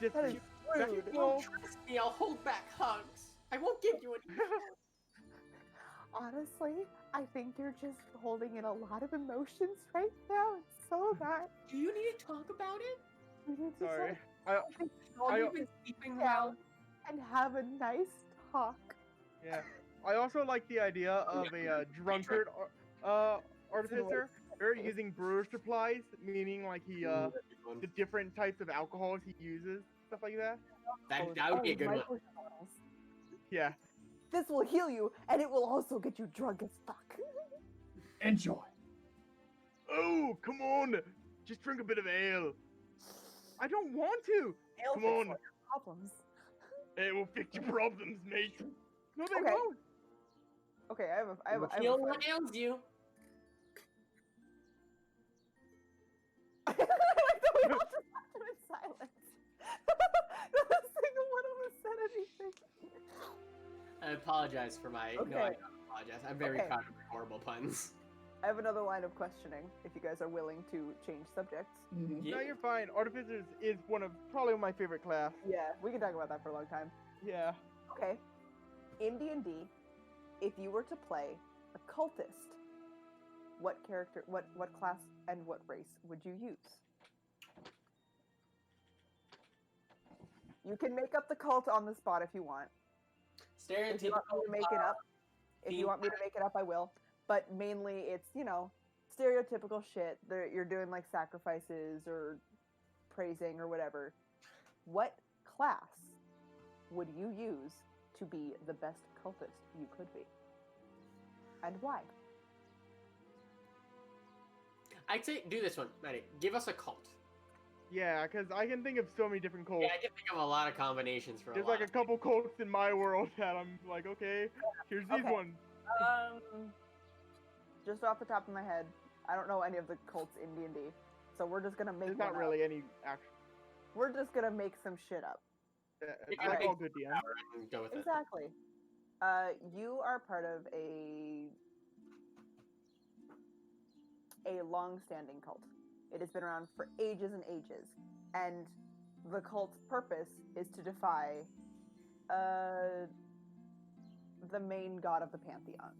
That is rude. Disrespectful. Trust me, I'll hold back hugs. I won't give you any. Honestly, I think you're just holding in a lot of emotions right now. It's so bad. Do you need to talk about it? We need to Sorry. sit I- You've been sleeping down and have a nice talk. Yeah. I also like the idea of a drunkard artificer. They're using brewer's supplies, meaning like he the different types of alcohols he uses, stuff like that. That would be a good one. micro bottles. Yeah. This will heal you, and it will also get you drunk as fuck. Enjoy. Oh, come on! Just drink a bit of ale. I don't want to. Ale Come fix on. all your problems. It will fix your problems, mate. No, they Okay. won't. Okay, I have a Heal fight. what ails you. I like that we all just left him in silence. Not a single one of us said anything. I apologize for my. No, I Okay. don't apologize. I'm very Okay. proud of my horrible puns. I have another line of questioning, if you guys are willing to change subjects. Mhm. No, you're fine. Artificers is probably my favorite class. Yeah, we can talk about that for a long time. Yeah. Okay. In D&D, if you were to play a cultist, what character, what class and what race would you use? You can make up the cult on the spot if you want. If you want me to make it up, I will. But mainly, it's stereotypical shit. You're doing like sacrifices or praising or whatever. What class would you use to be the best cultist you could be, and why? I'd say do this one, Maddie. Give us a cult. Yeah, because I can think of so many different cults. Yeah, I can think of a lot of combinations for There's a lot. like a couple cults in my world that I'm like, okay, here's these Okay. ones. Just off the top of my head, I don't know any of the cults in D&D, so we're just gonna make There's one not up. really any action. We're just gonna make some shit up. If That's you all make good, DM. power and go with it. Exactly. You are part of a long-standing cult. It has been around for ages and ages, and the cult's purpose is to defy the main god of the pantheon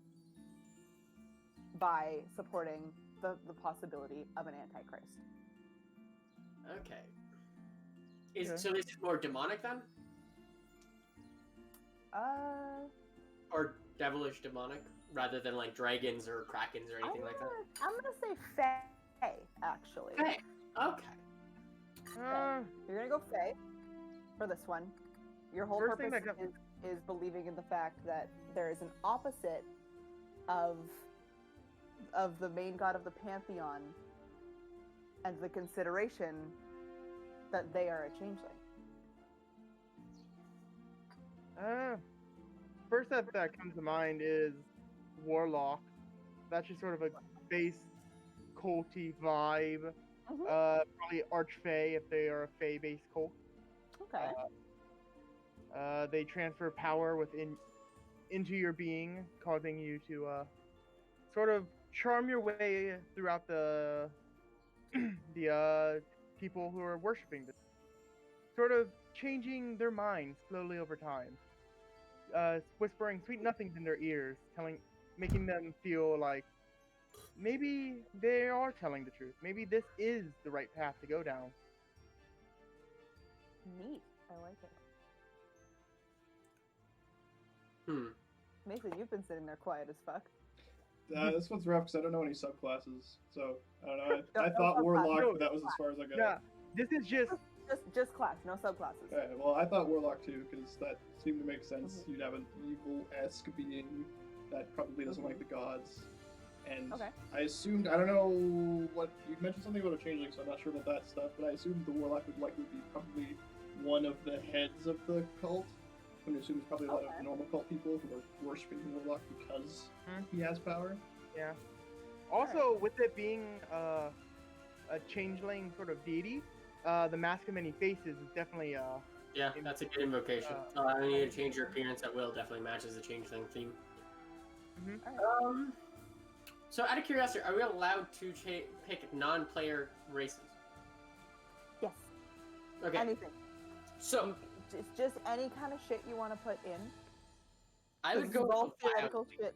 by supporting the possibility of an antichrist. Okay. Okay. So this is more demonic then, or devilish demonic, rather than like dragons or krakens or anything like that. I'm gonna say Fae, actually. Okay. Okay. You're gonna go Fae for this one. Your whole First thing purpose that is believing in the fact that there is an opposite of the main god of the pantheon, and the consideration that they are a changeling. First that comes to mind is Warlock. That's just sort of a base culty vibe. Mhm. Probably Archfey if they are a Fey-based cult. Okay. They transfer power into your being, causing you to sort of charm your way throughout the people who are worshiping them, sort of changing their minds slowly over time, whispering sweet nothings in their ears, making them feel like maybe they are telling the truth. Maybe this is the right path to go down. Neat. I like it. Mason, you've been sitting there quiet as fuck. This one's rough because I don't know any subclasses, so I don't know. I No thought subclasses. Warlock, No, but that was as far as I got. Yeah, this is just Just class, no subclasses. Okay, well, I thought Warlock too, because that seemed to make sense. Mhm. You'd have an evil-esque being that probably doesn't like the gods. And Okay. I assumed, I don't know what, you mentioned something about a changeling, so I'm not sure about that stuff, but I assumed the Warlock would likely be probably one of the heads of the cult. I'm going to assume there's probably a lot Okay. of normal cult people who are worshipping the Warlock because Hmm. he has power. yeah. Also, with it being a changeling sort of deity, the Mask of Many Faces is definitely Yeah, that's a good invocation. I need to change your appearance at will. Definitely matches the changeling theme. Mhm. So out of curiosity, are we allowed to pick non-player races? Yes. Okay. Anything. So Just any kind of shit you want to put in. I This would is go all with the wild. theoretical shit.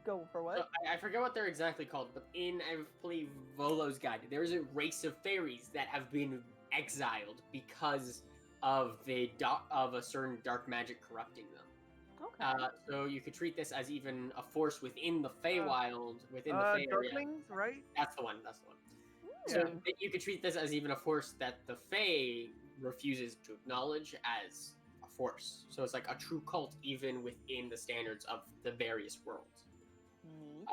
Go for what? So I forget what they're exactly called, but in, I believe, Volo's Guide, there is a race of fairies that have been exiled because of of a certain dark magic corrupting them. Okay. So you could treat this as even a force within the Feywild, within the Fey area. Darklings, right? That's the one. That's the one. Hmm. So you could treat this as even a force that the Fae refuses to acknowledge as a force. So it's like a true cult, even within the standards of the various worlds. Neat.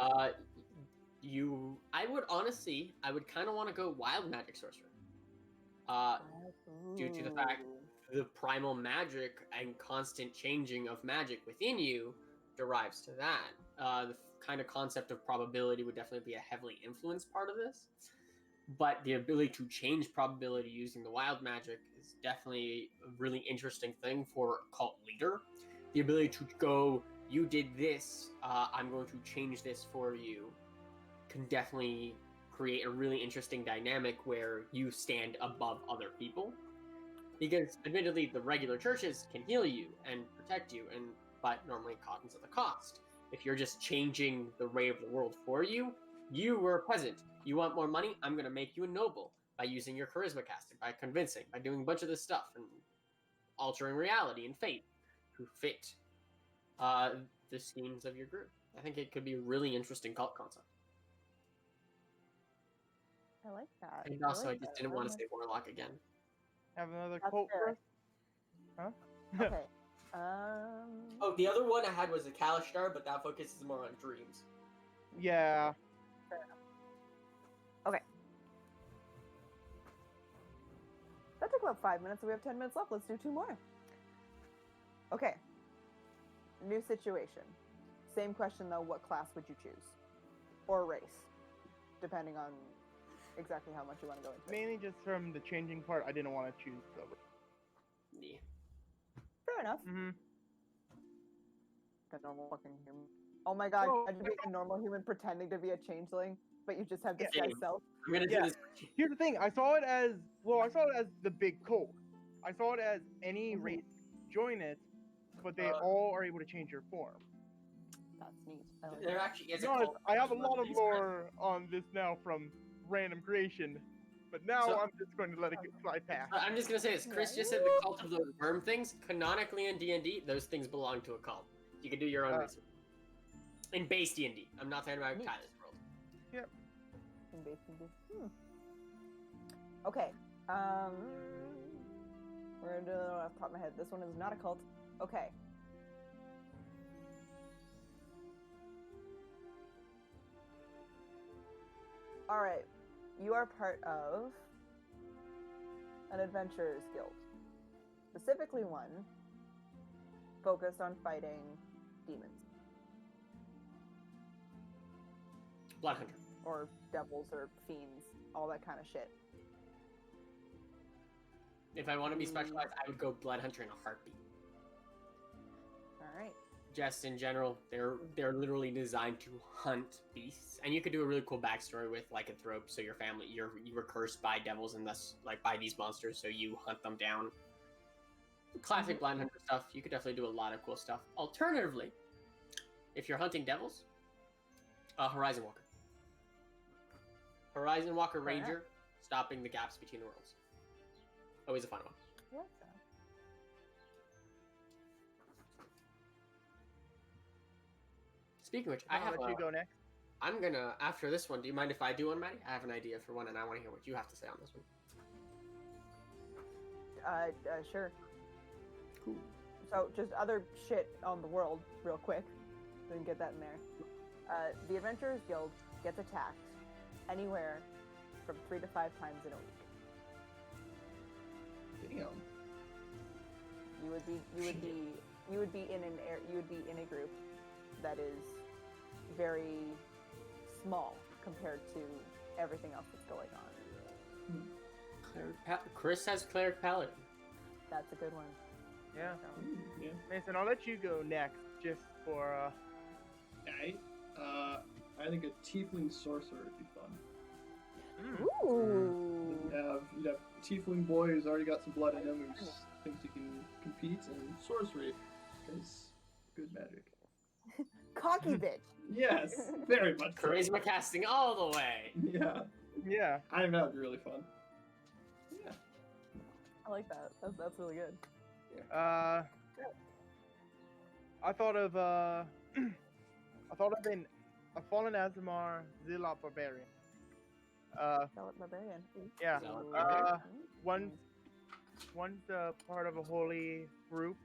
I would kind of want to go wild magic sorcerer. Due to the fact the primal magic and constant changing of magic within you derives to that. The kind of concept of probability would definitely be a heavily influenced part of this. But the ability to change probability using the wild magic is definitely a really interesting thing for a cult leader. The ability to go, you did this, I'm going to change this for you, can definitely create a really interesting dynamic where you stand above other people. Because admittedly, the regular churches can heal you and protect you, but normally it comes at a cost. If you're just changing the way of the world for you, you were a peasant. You want more money? I'm going to make you a noble by using your charisma casting, by convincing, by doing a bunch of this stuff and altering reality and fate to fit the schemes of your group. I think it could be a really interesting cult concept. I like that. And also, I just didn't want to say warlock again. Have another That's quote fair. for us? Huh? Okay. Oh, the other one I had was a Kalishtar, but that focuses more on dreams. Yeah. Okay. That took about 5 minutes, so we have 10 minutes left. Let's do 2 more. Okay. New situation. Same question though, what class would you choose? Or race, depending on exactly how much you want to go into it. Mainly just from the changing part, I didn't want to choose silver. Yeah. Fair enough. Mm-hmm. The normal fucking human. Oh my god, Oh. imagine being a normal human pretending to be a changeling, but you just have this Yeah. guy's self. I'm going to Yeah. do this. Here's the thing, I saw it as the big cult. I saw it as any race join it, but they all are able to change their form. That's neat. I like There that. actually is To a be honest, cult. I have a lot of lore on this now from random creation, but now So- I'm just going to let it slide past. I'm just going to say this. Chris just said the cult of those worm things. Canonically in D&D, those things belong to a cult. You can do your own research. In base D&D. I'm not talking about Neat. Tyler's world. In base D&D. Okay. We're gonna do it off the top of my head. This one is not a cult. Okay. Alright. You are part of an adventurers guild. Specifically one focused on fighting demons. Blood Hunter. Or devils or fiends. All that kind of shit. If I want to be specialized, I would go Blood Hunter in a heartbeat. Alright. Just in general, they're literally designed to hunt beasts, and you could do a really cool backstory with lycanthrope. So your family, you were cursed by devils and thus like by these monsters, so you hunt them down. Classic Blind Hunter stuff. You could definitely do a lot of cool stuff. Alternatively, if you're hunting devils, Horizon Walker. Horizon Walker Ranger, stopping the gaps between the worlds. Always a fun one. I like that. Speaking of which, I'll let you go next. I'm gonna, after this one, do you mind if I do one, Maddie? I have an idea for one, and I want to hear what you have to say on this one. Sure. Cool. So, just other shit on the world, real quick. Didn't get that in there. The Adventurers Guild gets attacked anywhere from 3 to 5 times in a week. Damn. You would be in a group that is very small compared to everything else that's going on. Chris has Cleric Paladin. That's a good one. Yeah. Yeah. Mason, I'll let you go next, just for I think a tiefling sorcerer would be fun. Ooh. You'd have a tiefling boy who's already got some blood in him, who thinks he can compete, and sorcery is good magic. Cocky bitch. Yes, very much. so. Charisma casting all the way. Yeah, yeah. I think that would be really fun. Yeah. I like that. That's really good. I thought of a fallen Azamar Zilop barbarian. Zealot barbarian. Yeah. Zealot barbarian. One's part of a holy group.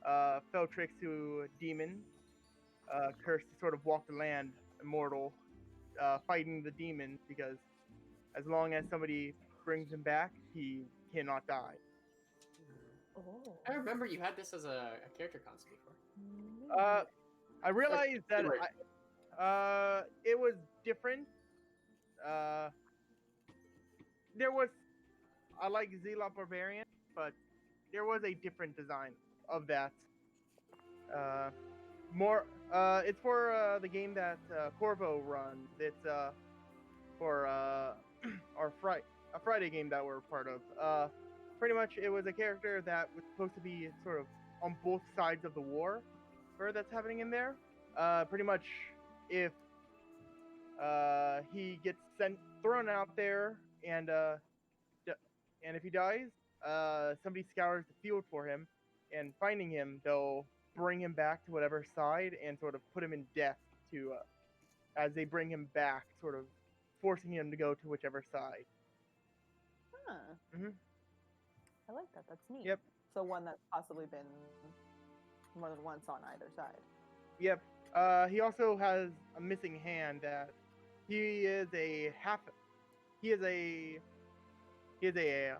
Fell tricks to a demon. Cursed to sort of walk the land, immortal, fighting the demons, because as long as somebody brings him back, he cannot die. Oh. I remember you had this as a character concept before. I realized that similar. it was different. There was, I like Zealot Barbarian, but there was a different design of that. It's for the game that Corvo runs. It's for a Friday game that we're part of. Pretty much, it was a character that was supposed to be sort of on both sides of the war that's happening in there. Pretty much, if he gets thrown out there, and if he dies, somebody scours the field for him, and finding him, they'll bring him back to whatever side and sort of put him in death to as they bring him back, sort of forcing him to go to whichever side. Huh. Mhm. I like that. That's neat. Yep. So one that's possibly been more than once on either side. Yep. He also has a missing hand. That he is a half. He is a. He is a.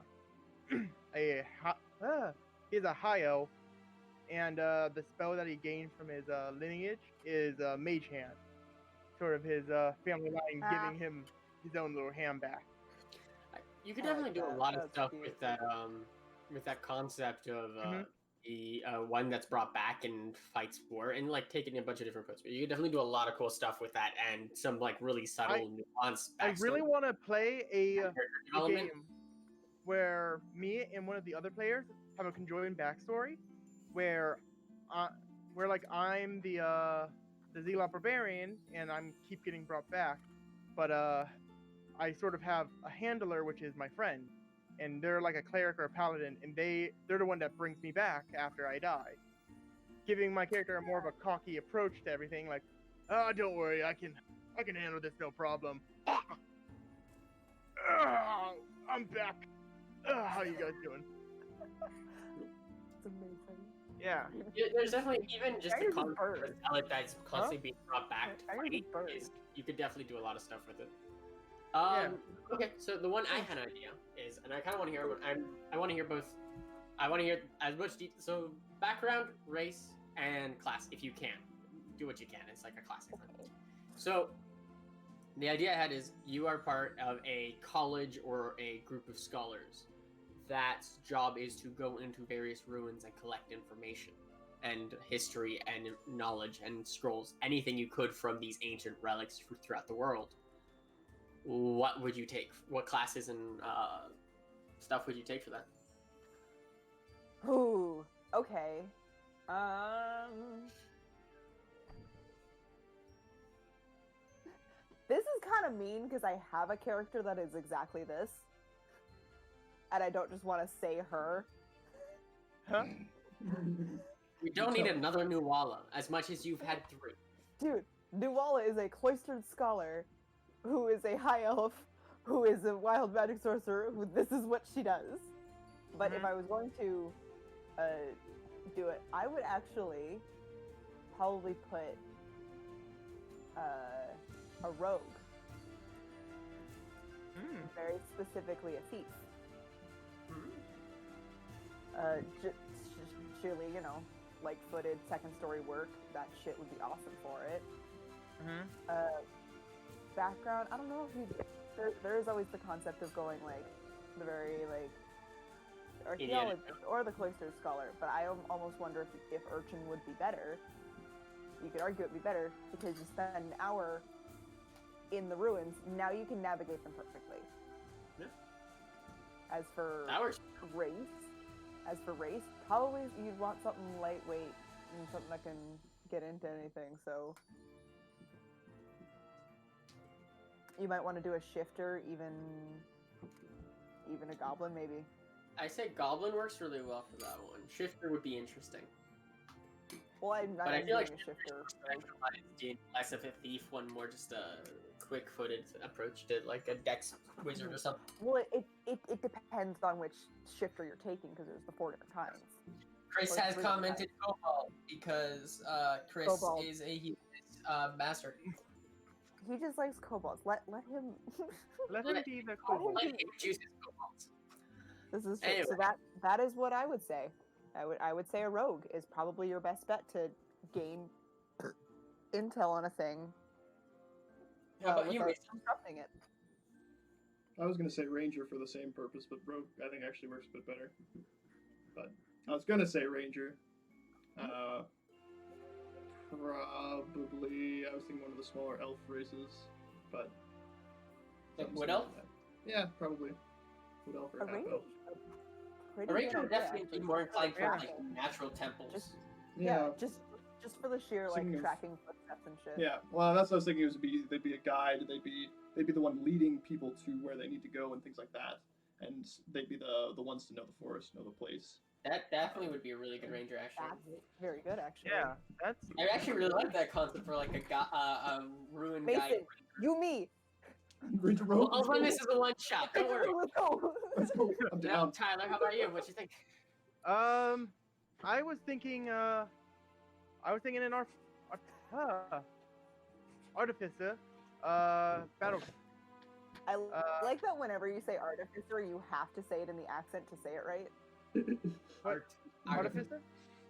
He is a high elf, and the spell that he gained from his lineage is Mage Hand. Sort of his family line giving him his own little hand back. You could I like definitely do a that. lot of That's stuff cute. with that concept of Mhm. the one that's brought back and fights war, and like taking a bunch of different approaches. You could definitely do a lot of cool stuff with that, and some like really subtle, nuanced I backstory really want to play a character development. game where me and one of the other players have a conjoined backstory, where like I'm the Zealot Barbarian, and I'm keep getting brought back, but I sort of have a handler, which is my friend, and they're like a cleric or a paladin, and they're the one that brings me back after I die, giving my character a more of a cocky approach to everything, like, oh, don't worry, I can handle this, no problem. I'm back. How you guys doing? It's amazing. Yeah. Yeah, there's definitely even just I the use a concept bird. of talent that's constantly being brought back to I use a fight. bird. You could definitely do a lot of stuff with it. Yeah. Okay, so the one I had an idea is, and I kind of want to hear. I want to hear both. I want to hear as much detail. So background, race, and class, if you can, do what you can. It's like a classic thing. So the idea I had is you are part of a college or a group of scholars that job is to go into various ruins and collect information and history and knowledge and scrolls, anything you could from these ancient relics throughout the world. What would you take? What classes and stuff would you take for that? Ooh. Okay. This is kind of mean because I have a character that is exactly this, and I don't just want to say her. Huh? We don't need another Nuala, as much as you've had 3. Dude, Nuala is a cloistered scholar who is a high elf, who is a wild magic sorcerer, who this is what she does. But if I was going to do it, I would actually probably put a rogue. Very specifically a thief. Surely, you know, light-footed, second-story work, that shit would be awesome for it. Background, I don't know if there is always the concept of going, like, the very, like, archaeologist or the cloistered scholar, but I almost wonder if Urchin would be better. You could argue it'd be better, because you spend an hour in the ruins, now you can navigate them perfectly. Yeah. As for race, probably you'd want something lightweight and something that can get into anything, so you might want to do a shifter, even a goblin, maybe. I say Goblin works really well for that one. Shifter would be interesting. Well, I'm But I feel like doing a shifter. Specialized, less of a thief, one more just a quick-footed approach to like a dex wizard or something. Well, it depends on which shifter you're taking, because there's the 4 different kinds. Chris Or has 3 commented Cobalt because Chris Cobalt. is a master. he just likes kobolds. Let him. Let him be the kobold. Let him juice his cobalts. This is true. Anyway. So that is what I would say. I would say a rogue is probably your best bet to gain intel on a thing. How about you, without Mason? disrupting it. I was gonna say ranger for the same purpose, but rogue I think actually works a bit better. But I was gonna say ranger. Probably I was thinking one of the smaller elf races, but Like Wood Elf? Yeah, probably Wood Elf or A half ranger. elf. Pretty A ranger good would idea, definitely be actually. more inclined Yeah. towards like natural temples. Just- Yeah, just for the sheer like Thinking of- tracking footsteps and shit. yeah. Well, that's what I was thinking. They'd be a guide. They'd be the one leading people to where they need to go and things like that. And they'd be the ones to know the forest, know the place. That definitely would be a really good ranger, actually. That's very good, actually. Yeah, that's. I actually really like that concept for like a ruined guy. Mason, you me. Ranger Well, rogue. I'll run this as a one shot. Don't worry. Let's go. Let's go. I'm Now, down. Tyler, how about you? What you think? I was thinking an artificer, battle. I like that whenever you say artificer, you have to say it in the accent to say it right. What? Artificer?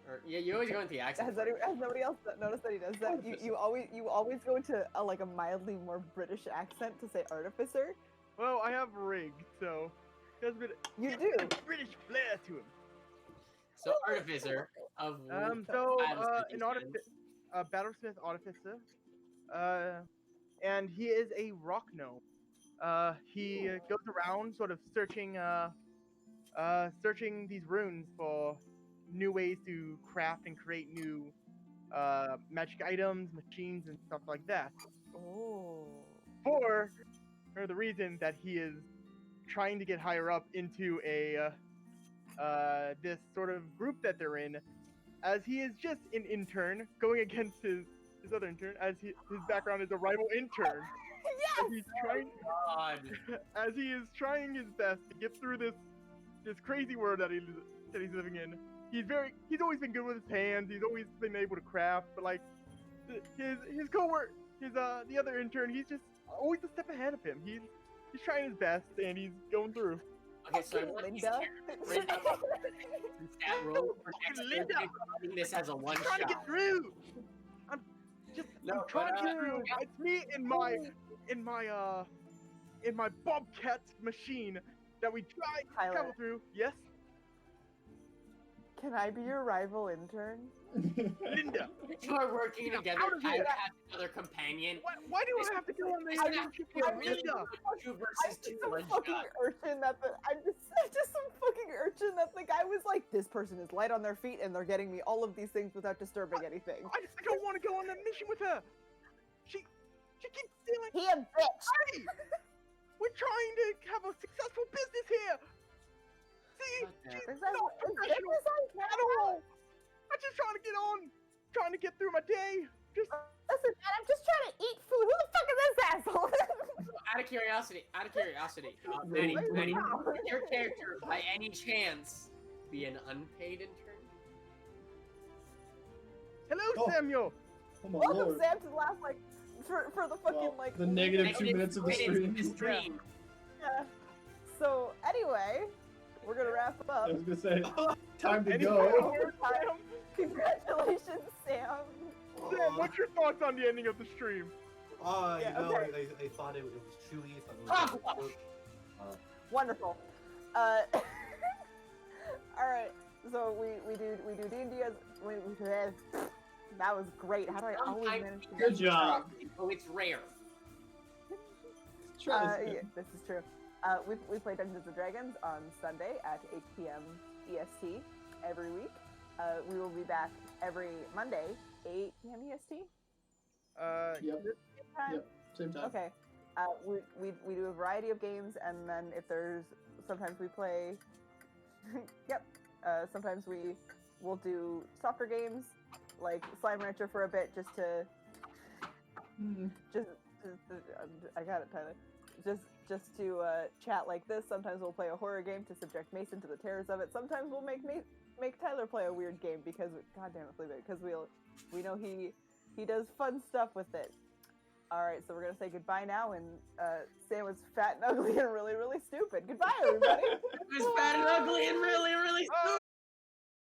Or, yeah, you always go into the accent. Has nobody else noticed that he does that? You always go into a mildly more British accent to say artificer. Well, I have rig, so there's a bit You do. British flair to him. So artificer of Battlesmith artificer, and he is a rock gnome. He goes around sort of searching these runes for new ways to craft and create new magic items, machines, and stuff like that. Oh. For the reason that he is trying to get higher up into this sort of group that they're in, as he is just an intern going against his other intern, as his background is a rival intern. Yes. As he's trying, God. as he is trying his best to get through this crazy world that he's living in. He's always been good with his hands. He's always been able to craft, but like his coworker, the other intern, he's just always a step ahead of him. He's trying his best and he's going through. Okay, so I Okay, want these Linda. characters written up and stat roll for next Linda. Thursday, running this as a one I'm trying to shot. get through. I'm trying to get through. It's me in my Bobcat machine that we try to Tyler. travel through. Yes, Can I be your rival intern? Linda. You are working together. out of here. Tyler has another companion. Why do I have to go on the This is internship actually a with really Linda? good 2 I'm versus just 2 some one fucking shot. urchin that I'm just some fucking urchin that the guy was like, this person is light on their feet and they're getting me all of these things without disturbing anything. I don't want to go on that mission with her. She keeps stealing. He a bitch. Hey, we're trying to have a successful business here. See, Okay. she's Is that not is professional this on at camera? all. I'm just trying to get on, trying to get through my day. Just Listen, man, I'm just trying to eat food. Who the fuck is this asshole? Out of curiosity, Manny, would your character, by any chance, be an unpaid intern? hello, Oh. Samuel. Oh my Welcome, lord. Sam, to the last for the fucking Well, like the negative 2 minutes of the stream. stream. Yeah. So anyway, we're gonna wrap up. I was gonna say, time to Any go. final words, Sam? Congratulations, Sam. Sam, what's your thoughts on the ending of the stream? Yeah, You know, okay. I thought it was chewy. I thought it was Wonderful. All right. So we do D&D as that was great. How do I always Sometimes manage to Good job. Oh, it's rare. Try this yeah, again. this is true. We play Dungeons & Dragons on Sunday at 8 p.m. EST every week. We will be back every Monday, 8 p.m. EST. Yep. Time? Yep. Same time. Okay. We do a variety of games, and then if there's sometimes we play. Yep. Sometimes we will do soccer games, like Slime Rancher for a bit, just to I got it, Tyler. Just to chat like this. Sometimes we'll play a horror game to subject Mason to the terrors of it. Sometimes we'll make Tyler play a weird game because goddamn it, because we know he does fun stuff with it. All right, so we're gonna say goodbye now, and Sam was fat and ugly and really, really stupid. Goodbye, everybody. It was fat and ugly and really, really stupid.